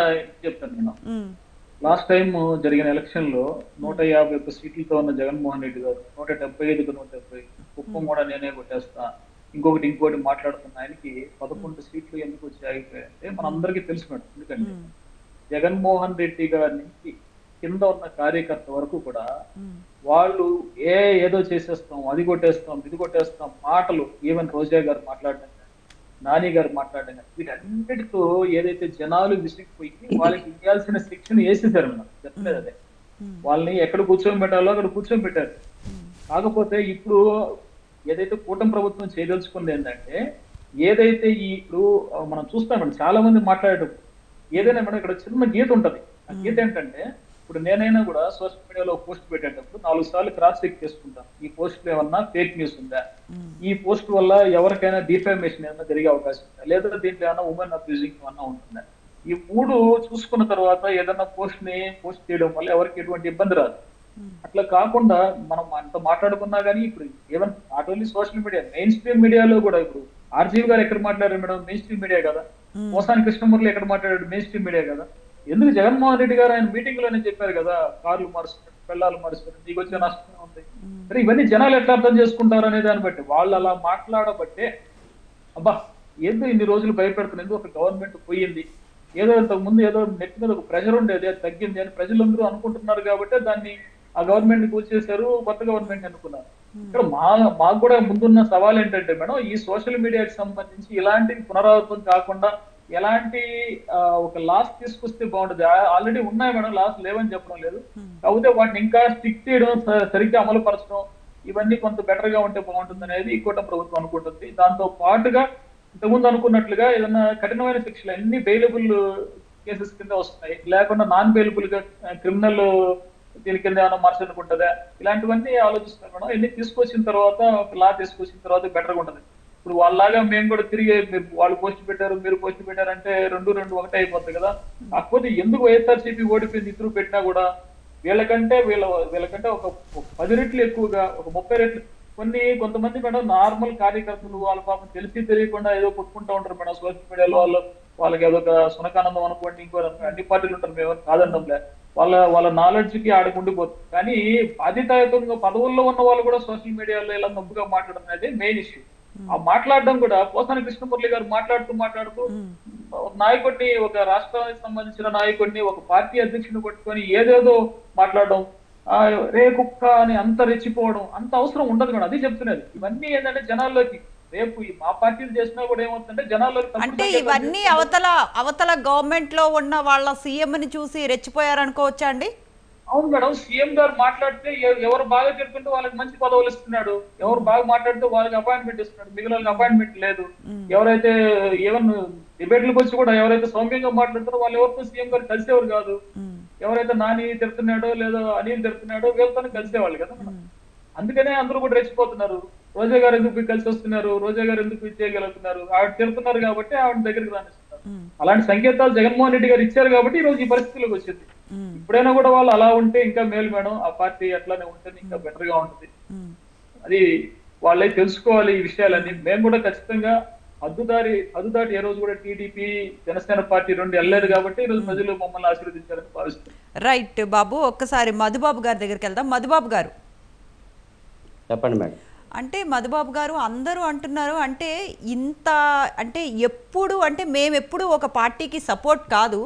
చెప్తాను నేను. లాస్ట్ టైం జరిగిన ఎలక్షన్ లో 151 సీట్లతో ఉన్న జగన్మోహన్ రెడ్డి గారు 175కు 170 కుప్పం కూడా నేనే కొట్టేస్తా, ఇంకోటి మాట్లాడుతున్న ఆయనకి 11 సీట్లు ఎందుకు వచ్చి ఆగిపోయాయంటే మనందరికీ తెలుసు మేడం. ఎందుకంటే జగన్మోహన్ రెడ్డి గారి నుంచి కింద ఉన్న కార్యకర్త వరకు కూడా వాళ్ళు ఏదో చేసేస్తాం, అది కొట్టేస్తాం, ఇది కొట్టేస్తాం మాటలు, ఈవెన్ రోజా గారు మాట్లాడడం, నాని గారు మాట్లాడడం, వీటన్నిటితో ఏదైతే జనాలు విసిగిపోయి వాళ్ళకి ఇవ్వాల్సిన శిక్షణ వేసేసారు మనం చెప్పలేదు. అదే వాళ్ళని ఎక్కడ కూర్చొని పెట్టాలో అక్కడ కూర్చొని పెట్టారు. కాకపోతే ఇప్పుడు ఏదైతే కూటమి ప్రభుత్వం చేయదలుచుకుంది ఏంటంటే, ఏదైతే ఈ ఇప్పుడు మనం చూస్తామండి చాలా మంది మాట్లాడేటప్పుడు ఏదైనా మేడం ఇక్కడ చిన్న గీత ఉంటది. ఆ గీత ఏంటంటే, ఇప్పుడు నేనైనా కూడా సోషల్ మీడియాలో పోస్ట్ పెట్టేటప్పుడు 4 సార్లు క్రాస్ చెక్ చేసుకుంటాను. ఈ పోస్ట్ లో ఏమన్నా ఫేక్ న్యూస్ ఉందా, ఈ పోస్ట్ వల్ల ఎవరికైనా డిఫామేషన్ ఏమైనా జరిగే అవకాశం ఉందా, లేదా దీంట్లో ఏమైనా ఉమెన్ అబ్యూజింగ్ ఏమన్నా ఉంటుందా, ఈ 3 చూసుకున్న తర్వాత ఏదైనా పోస్ట్ చేయడం వల్ల ఎవరికి ఎటువంటి ఇబ్బంది రాదు. అట్లా కాకుండా మనం అంత మాట్లాడుకున్నా కానీ ఇప్పుడు even not only social media, main stream మీడియాలో కూడా ఇప్పుడు ఆర్జీవి గారు ఎక్కడ మాట్లాడారు మేడం, మెయిన్ స్ట్రీమ్ మీడియా కదా. మోసాని కృష్ణమూర్తి ఎక్కడ మాట్లాడాడు, మెయిన్ స్ట్రీమ్ మీడియా కదా. ఎందుకు జగన్మోహన్ రెడ్డి గారు ఆయన మీటింగ్ లోనే చెప్పారు కదా, కార్లు మారుస్తున్నారు, పెళ్ళాలు మారుస్తున్నారు, నీకు వచ్చే నష్టం ఉంది. సరే ఇవన్నీ జనాలు ఎట్లా అర్థం చేసుకుంటారు అనే దాన్ని బట్టి వాళ్ళు అలా మాట్లాడబట్టే అబ్బా ఏదో ఇన్ని రోజులు భయపెడుతున్నది, ఒక గవర్నమెంట్ పోయింది, ఏదో ఇంతకు ముందు ఏదో నెట్ మీద ఒక ప్రెషర్ ఉండేది అది తగ్గింది అని ప్రజలందరూ అనుకుంటున్నారు కాబట్టి దాన్ని ఆ గవర్నమెంట్ ని కూల్చేశారు, కొత్త గవర్నమెంట్ అనుకున్నారు. ఇక్కడ మాకు కూడా ముందున్న సవాల్ ఏంటంటే మేడం, ఈ సోషల్ మీడియాకి సంబంధించి ఇలాంటి పునరావృతం కాకుండా ఎలాంటి ఒక లాస్ తీసుకొస్తే బాగుంటుంది. ఆల్రెడీ ఉన్నాయి మేడం, లాస్ లేవని చెప్పడం లేదు, కాకపోతే వాటిని ఇంకా స్టిక్ చేయడం, సరిగ్గా అమలు పరచడం, ఇవన్నీ కొంత బెటర్ గా ఉంటే బాగుంటుంది అనేది ఈ కూటమి ప్రభుత్వం అనుకుంటుంది. దాంతో పాటుగా ఇంతకుముందు అనుకున్నట్లుగా ఏదైనా కఠినమైన శిక్షలు అన్ని బెయిలబుల్ కేసెస్ కింద వస్తున్నాయి, లేకుండా నాన్ బెయిలబుల్ గా క్రిమినల్ దీని కింద ఏమైనా మార్చి అనుకుంటుందా, ఇలాంటివన్నీ ఆలోచిస్తున్నారు మేడం. ఇవన్నీ తీసుకొచ్చిన తర్వాత ఒక లా తీసుకొచ్చిన తర్వాత బెటర్ గా ఉంటుంది. ఇప్పుడు వాళ్ళలాగా మేము కూడా తిరిగి వాళ్ళు పోస్ట్ పెట్టారు మీరు పోస్ట్ పెట్టారంటే రెండు ఒకటే అయిపోతుంది కదా. కాకపోతే ఎందుకు వైఎస్ఆర్సీపీ ఓడిపోయింది ఇద్దరు పెట్టినా కూడా వీళ్ళకంటే ఒక 10 రెట్లు ఎక్కువగా, ఒక 30 రెట్లు కొంతమంది మేడం నార్మల్ కార్యకర్తలు వాళ్ళ పాపం తెలియకుండా ఏదో కొట్టుకుంటా ఉంటారు మేడం సోషల్ మీడియాలో. వాళ్ళకి ఏదొక సునకానందం అనుకోండి, ఇంకో అన్ని పార్టీలు ఉంటారు, మేము కాదనడంలే, వాళ్ళ నాలెడ్జ్ కి ఆడుకుండిపోతుంది. కానీ బాధ్యతాయుతంగా పదవుల్లో ఉన్న వాళ్ళు కూడా సోషల్ మీడియాలో ఇలా నొప్పుగా మాట్లాడడం అనేది మెయిన్ ఇష్యూ. ఆ మాట్లాడడం కూడా పోసాని కృష్ణమురళి గారు మాట్లాడుతూ నాయకుడిని, ఒక రాష్ట్రానికి సంబంధించిన నాయకుడిని, ఒక పార్టీ అధ్యక్షుడిని పట్టుకొని ఏదేదో మాట్లాడడం, రే కుక్క అని అంత రెచ్చిపోవడం అంత అవసరం ఉండదు మేడం. అది చెప్తున్నది. ఇవన్నీ ఏంటంటే జనాల్లోకి రేపు మా పార్టీలు చేసినా కూడా ఏమవుతుందంటే జనాల్లోకి, అంటే ఇవన్నీ అవతల గవర్నమెంట్ లో ఉన్న వాళ్ళ సీఎం ని చూసి రెచ్చిపోయారనుకోవచ్చా అండి? అవును మేడం, సీఎం గారు మాట్లాడితే ఎవరు బాగా చెప్తుంటే వాళ్ళకి మంచి పదవులు ఇస్తున్నాడు, ఎవరు బాగా మాట్లాడితే వాళ్ళకి అపాయింట్మెంట్ ఇస్తున్నాడు, మిగిలిన అపాయింట్మెంట్ లేదు. ఎవరైతే ఈవెన్ డిబేట్లకు వచ్చి కూడా ఎవరైతే సౌమ్యంగా మాట్లాడుతారో వాళ్ళు ఎవరితో సీఎం గారు కలిసేవారు కాదు. ఎవరైతే నాని తిడుతున్నాడో లేదో అనిల్ తిడుతున్నాడో వీళ్ళతో కలిసేవాళ్ళు కదా. అందుకనే అందరూ కూడా రెచ్చిపోతున్నారు. రోజా గారు ఎందుకు కలిసి వస్తున్నారు, రోజా గారు ఎందుకు చేయగలుగుతున్నారు, ఆవిడ తిడుతున్నారు కాబట్టి ఆవిడ దగ్గరికి రానిస్తున్నారు. అలాంటి సంకేతాలు జగన్మోహన్ రెడ్డి గారు ఇచ్చారు కాబట్టి ఈ రోజు ఈ పరిస్థితిలోకి వచ్చింది. ఇప్పుడైనా కూడా వాళ్ళు అలా ఉంటే ఇంకా మేలు మేడం, ఆ పార్టీ అట్లానే ఉంటే ఇంకా బెటర్ గా ఉంటుంది. అది వాళ్ళే తెలుసుకోవాలి ఈ విషయాలన్నీ. మేము కూడా ఖచ్చితంగా హద్దు దాటి ఏ రోజు కూడా టీడీపీ జనసేన పార్టీ రెండు వెళ్ళలేదు కాబట్టి ఈ రోజు ప్రజలు మమ్మల్ని ఆశీర్వదించారని భావిస్తారు. రైట్ బాబు, ఒక్కసారి మధుబాబు గారి దగ్గరికి వెళ్దాం. మధుబాబు గారు చెప్పండి మేడం. అంటే మధుబాబు గారు అందరూ అంటున్నారు అంటే మేము ఎప్పుడు ఒక పార్టీకి సపోర్ట్ కాదు,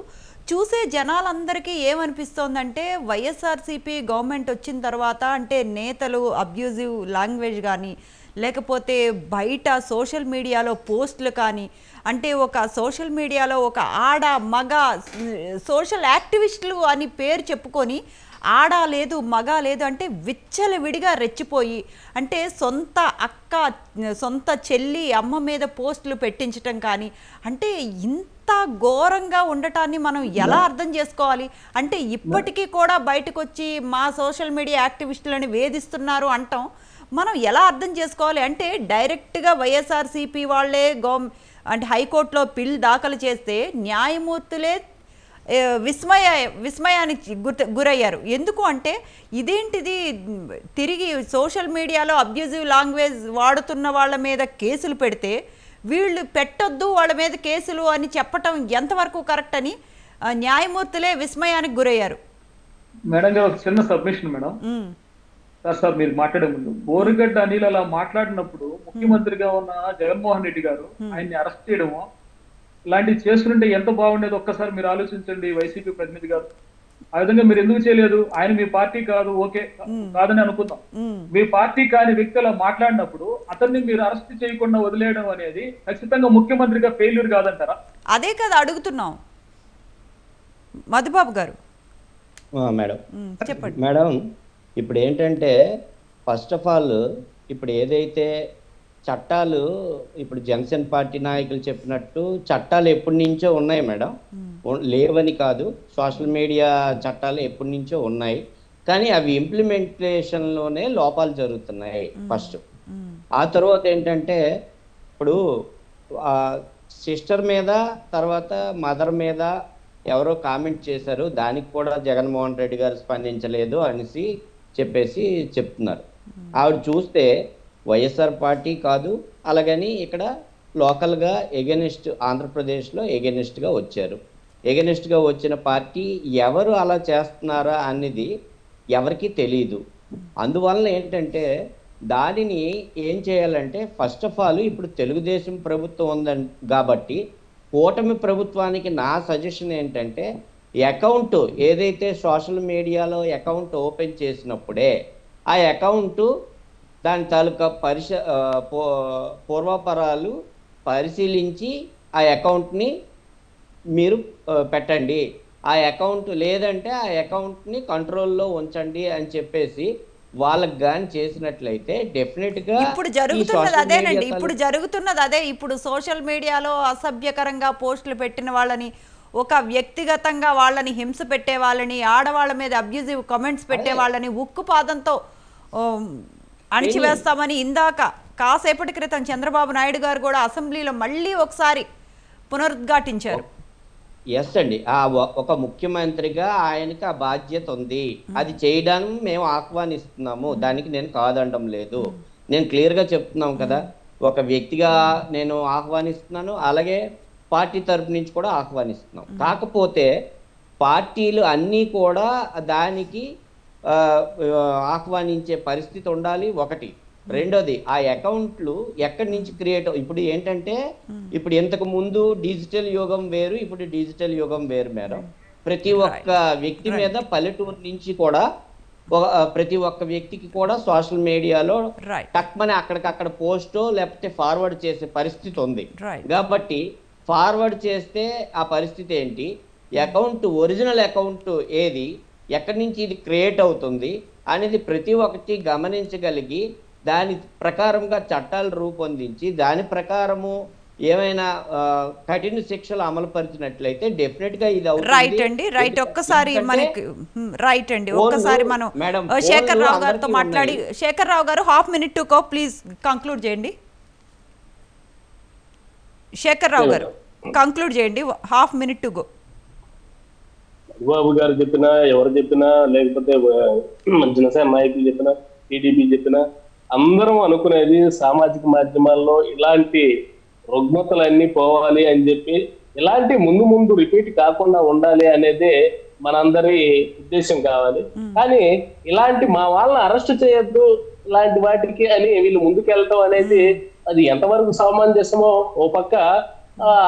చూసే జనాలందరికీ ఏమనిపిస్తోందంటే వైఎస్ఆర్సీపీ గవర్నమెంట్ వచ్చిన తర్వాత అంటే నేతలు అబ్యూజివ్ లాంగ్వేజ్ కానీ లేకపోతే బయట సోషల్ మీడియాలో పోస్టులు కానీ, అంటే ఒక సోషల్ మీడియాలో ఒక ఆడ మగ సోషల్ యాక్టివిస్టులు అని పేరు చెప్పుకొని ఆడ లేదు మగ లేదు అంటే విచ్చలవిడిగా రెచ్చిపోయి, అంటే సొంత అక్క సొంత చెల్లి అమ్మ మీద పోస్టులు పెట్టించటం కానీ, అంటే ఇంత ఘోరంగా ఉండటాన్ని మనం ఎలా అర్థం చేసుకోవాలి? అంటే ఇప్పటికీ కూడా బయటకు వచ్చి మా సోషల్ మీడియా యాక్టివిస్టులని వేధిస్తున్నారు అంటాం, మనం ఎలా అర్థం చేసుకోవాలి? అంటే డైరెక్ట్గా వైఎస్ఆర్సీపీ వాళ్ళే అంటే హైకోర్టులో పిల్ దాఖలు చేస్తే న్యాయమూర్తులే విస్మయానికి గురయ్యారు. ఎందుకు అంటే ఇదేంటిది, తిరిగి సోషల్ మీడియాలో అబ్యూజివ్ లాంగ్వేజ్ వాడుతున్న వాళ్ళ మీద కేసులు పెడితే వీళ్ళు పెట్టొద్దు వాళ్ళ మీద కేసులు అని చెప్పటం ఎంతవరకు కరెక్ట్ అని న్యాయమూర్తులే విస్మయానికి గురయ్యారు. మేడం గారు ఒక చిన్న సబ్మిషన్ మేడం. సార్ మీరు మాట్లాడే ముందు బోరుగడ్డ అనిల్ అలా మాట్లాడినప్పుడు ముఖ్యమంత్రిగా ఉన్న జగన్మోహన్ రెడ్డి గారు ఆయన్ని అరెస్ట్ చేయడము ఇలాంటివి చేస్తుంటే ఎంత బాగుండేది ఒక్కసారి మీరు ఆలోచించండి వైసీపీ ప్రతినిధి గారు. ఆ విధంగా మీరు ఎందుకు చేయలేదు? ఆయన మీ పార్టీ కాదు, ఓకే కాదని అనుకుందాం, మీ పార్టీ కాని వ్యక్తి అలా మాట్లాడినప్పుడు అతన్ని మీరు అరెస్ట్ చేయకుండా వదిలేయడం అనేది ఖచ్చితంగా ముఖ్యమంత్రిగా ఫెయిల్యూర్ కాదంటారా? అదే కదా అడుగుతున్నాం మధుబాబు గారు. మేడం చెప్పండి మేడం. ఇప్పుడు ఏంటంటే ఫస్ట్ ఆఫ్ ఆల్ ఇప్పుడు ఏదైతే చట్టాలు ఇప్పుడు జనసేన పార్టీ నాయకులు చెప్పినట్టు చట్టాలు ఎప్పటి నుంచో ఉన్నాయి మేడం, లేవని కాదు. సోషల్ మీడియా చట్టాలు ఎప్పటి నుంచో ఉన్నాయి, కానీ అవి ఇంప్లిమెంటేషన్లోనే లోపాలు జరుగుతున్నాయి ఫస్ట్. ఆ తర్వాత ఏంటంటే ఇప్పుడు సిస్టర్ మీద తర్వాత మదర్ మీద ఎవరో కామెంట్ చేశారు, దానికి కూడా జగన్మోహన్ రెడ్డి గారు స్పందించలేదు అనేసి చెప్పేసి చెప్తున్నారు. ఆవిడ చూస్తే వైఎస్ఆర్ పార్టీ కాదు, అలాగని ఇక్కడ లోకల్గా ఎగెనిస్ట్ ఆంధ్రప్రదేశ్లో ఎగెనిస్ట్గా వచ్చారు. ఎగెనిస్ట్గా వచ్చిన పార్టీ ఎవరు అలా చేస్తున్నారా అనేది ఎవరికి తెలియదు. అందువలన ఏంటంటే దానిని ఏం చేయాలంటే ఫస్ట్ ఆఫ్ ఆల్ ఇప్పుడు తెలుగుదేశం ప్రభుత్వం ఉందని కాబట్టి కూటమి ప్రభుత్వానికి నా సజెషన్ ఏంటంటే అకౌంట్ ఏదైతే సోషల్ మీడియాలో అకౌంట్ ఓపెన్ చేసినప్పుడే ఆ అకౌంట్ దాని తాలూకా పూర్వపరాలు పరిశీలించి ఆ అకౌంట్ని మీరు పెట్టండి, ఆ అకౌంట్ లేదంటే ఆ అకౌంట్ని కంట్రోల్లో ఉంచండి అని చెప్పేసి వాళ్ళకి కానీ చేసినట్లయితే డెఫినెట్గా ఇప్పుడు జరుగుతున్నది అదేనండి. ఇప్పుడు జరుగుతున్నది అదే. ఇప్పుడు సోషల్ మీడియాలో అసభ్యకరంగా పోస్టులు పెట్టిన వాళ్ళని, ఒక వ్యక్తిగతంగా వాళ్ళని హింస పెట్టే వాళ్ళని, ఆడవాళ్ళ మీద అబ్యూజివ్ కామెంట్స్ పెట్టే వాళ్ళని ఉక్కుపాదంతో అణిచివేస్తామని ఇందాక కాసేపటి క్రితం చంద్రబాబు నాయుడు గారు కూడా అసెంబ్లీలో మళ్ళీ ఒకసారి పునరుద్ఘాటించారు. ఎస్ అండి, ఒక ముఖ్యమంత్రిగా ఆయనకి ఆ బాధ్యత ఉంది, అది చేయడానికి మేము ఆహ్వానిస్తున్నాము, దానికి నేను కాదనడం లేదు. నేను క్లియర్గా చెప్తున్నాం కదా, ఒక వ్యక్తిగా నేను ఆహ్వానిస్తున్నాను, అలాగే పార్టీ తరపు నుంచి కూడా ఆహ్వానిస్తున్నాం. కాకపోతే పార్టీలు అన్నీ కూడా దానికి ఆహ్వానించే పరిస్థితి ఉండాలి ఒకటి. రెండోది ఆ అకౌంట్లు ఎక్కడి నుంచి క్రియేట్, ఇప్పుడు ఏంటంటే ఇప్పుడు ఇంతకు ముందు డిజిటల్ యుగం వేరు, ఇప్పుడు డిజిటల్ యుగం వేరు మేడం. ప్రతి ఒక్క వ్యక్తి మీద పల్లెటూరు నుంచి కూడా ప్రతి ఒక్క వ్యక్తికి కూడా సోషల్ మీడియాలో టక్మని అక్కడికక్కడ పోస్టో లేకపోతే ఫార్వర్డ్ చేసే పరిస్థితి ఉంది. కాబట్టి ఫార్వర్డ్ చేస్తే ఆ పరిస్థితి ఏంటి, అకౌంట్ ఒరిజినల్ అకౌంట్ ఏది, ఎక్కడి నుంచి ఇది క్రియేట్ అవుతుంది అనేది ప్రతి ఒక్కటి గమనించగలిగి దాని ప్రకారంగా చట్టాలు రూపొందించి దాని ప్రకారము ఏమైనా కఠిన శిక్షలు అమలు పరిచినట్లయితే డెఫినెట్ గా ఇది అవుతుంది. రైట్ అండి, రైట్. ఒక్కసారి మనకి రైట్ అండి, ఒక్కసారి మనం శేఖర్ రావు గారితో మాట్లాడి, శేఖర్ రావు గారు half minute to go, please conclude చేయండి. శేఖర్ రావు గారు కంక్లూడ్ చేయండి, హాఫ్ మినిట్ టు గో. బాబు గారు చెప్పినా, ఎవరు చెప్పినా, లేకపోతే జనసేన నాయకులు చెప్పినా, టీడీపీ చెప్పినా, అందరం అనుకునేది సామాజిక మాధ్యమాల్లో ఇలాంటి రుగ్మతలన్నీ పోవాలి అని చెప్పి, ఇలాంటి ముందు ముందు రిపీట్ కాకుండా ఉండాలి అనేది మనందరి ఉద్దేశం కావాలి. కానీ ఇలాంటి మా వాళ్ళని అరెస్ట్ చేయొద్దు ఇలాంటి వాటికి అని వీళ్ళు ముందుకెళ్ళటం అనేది అది ఎంతవరకు సమంజసమో. ఓ పక్క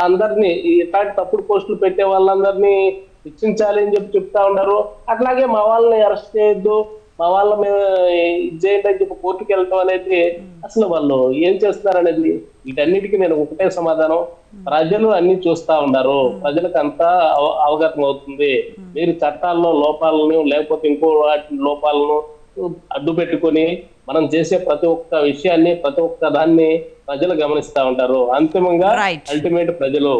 అందరినీ ఇట్లాంటి తప్పుడు పోస్టులు పెట్టే వాళ్ళందరినీ శిక్షించాలి అని చెప్పి చెప్తా ఉన్నారు, అట్లాగే మా వాళ్ళని అరెస్ట్ చేయొద్దు, మా వాళ్ళ మీద చేయండి అని చెప్పి కోర్టుకు వెళ్ళటం అనేది అసలు వాళ్ళు ఏం చేస్తున్నారు అనేది. వీటన్నిటికీ నేను ఒకటే సమాధానం, ప్రజలు అన్ని చూస్తా ఉన్నారు, ప్రజలకు అంతా అవగతం అవుతుంది. మీరు చట్టాల్లో లోపాలను లేకపోతే ఇంకో వాటి లోపాలను అడ్డు పెట్టుకొని మనం చేసే ప్రతి ఒక్క విషయాన్ని, ప్రతి ఒక్క దాన్ని ప్రజలు గమనిస్తా ఉంటారు. అంతిమంగా అల్టిమేట్ ప్రజలు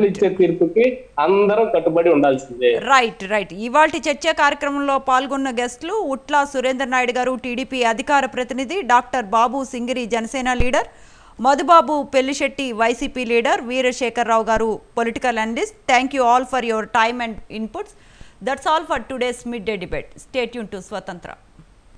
ఇచ్చే తీర్పుకి అందరం కట్టుబడి ఉండాల్సిందే. Right right. ఇవాల్టి చర్చా కార్యక్రమంలో పాల్గొన్న గెస్టులు ఉట్లా సురేందర్ నాయుడు గారు టీడీపీ అధికార ప్రతినిధి, doctor Babu Singiri Janasena leader, Madhubabu Pellishetti YCP leader, Veerasekhar Rao గారు political analyst. Thank you all for your time and inputs. That's all for today's midday debate. Stay tuned to Swatantra.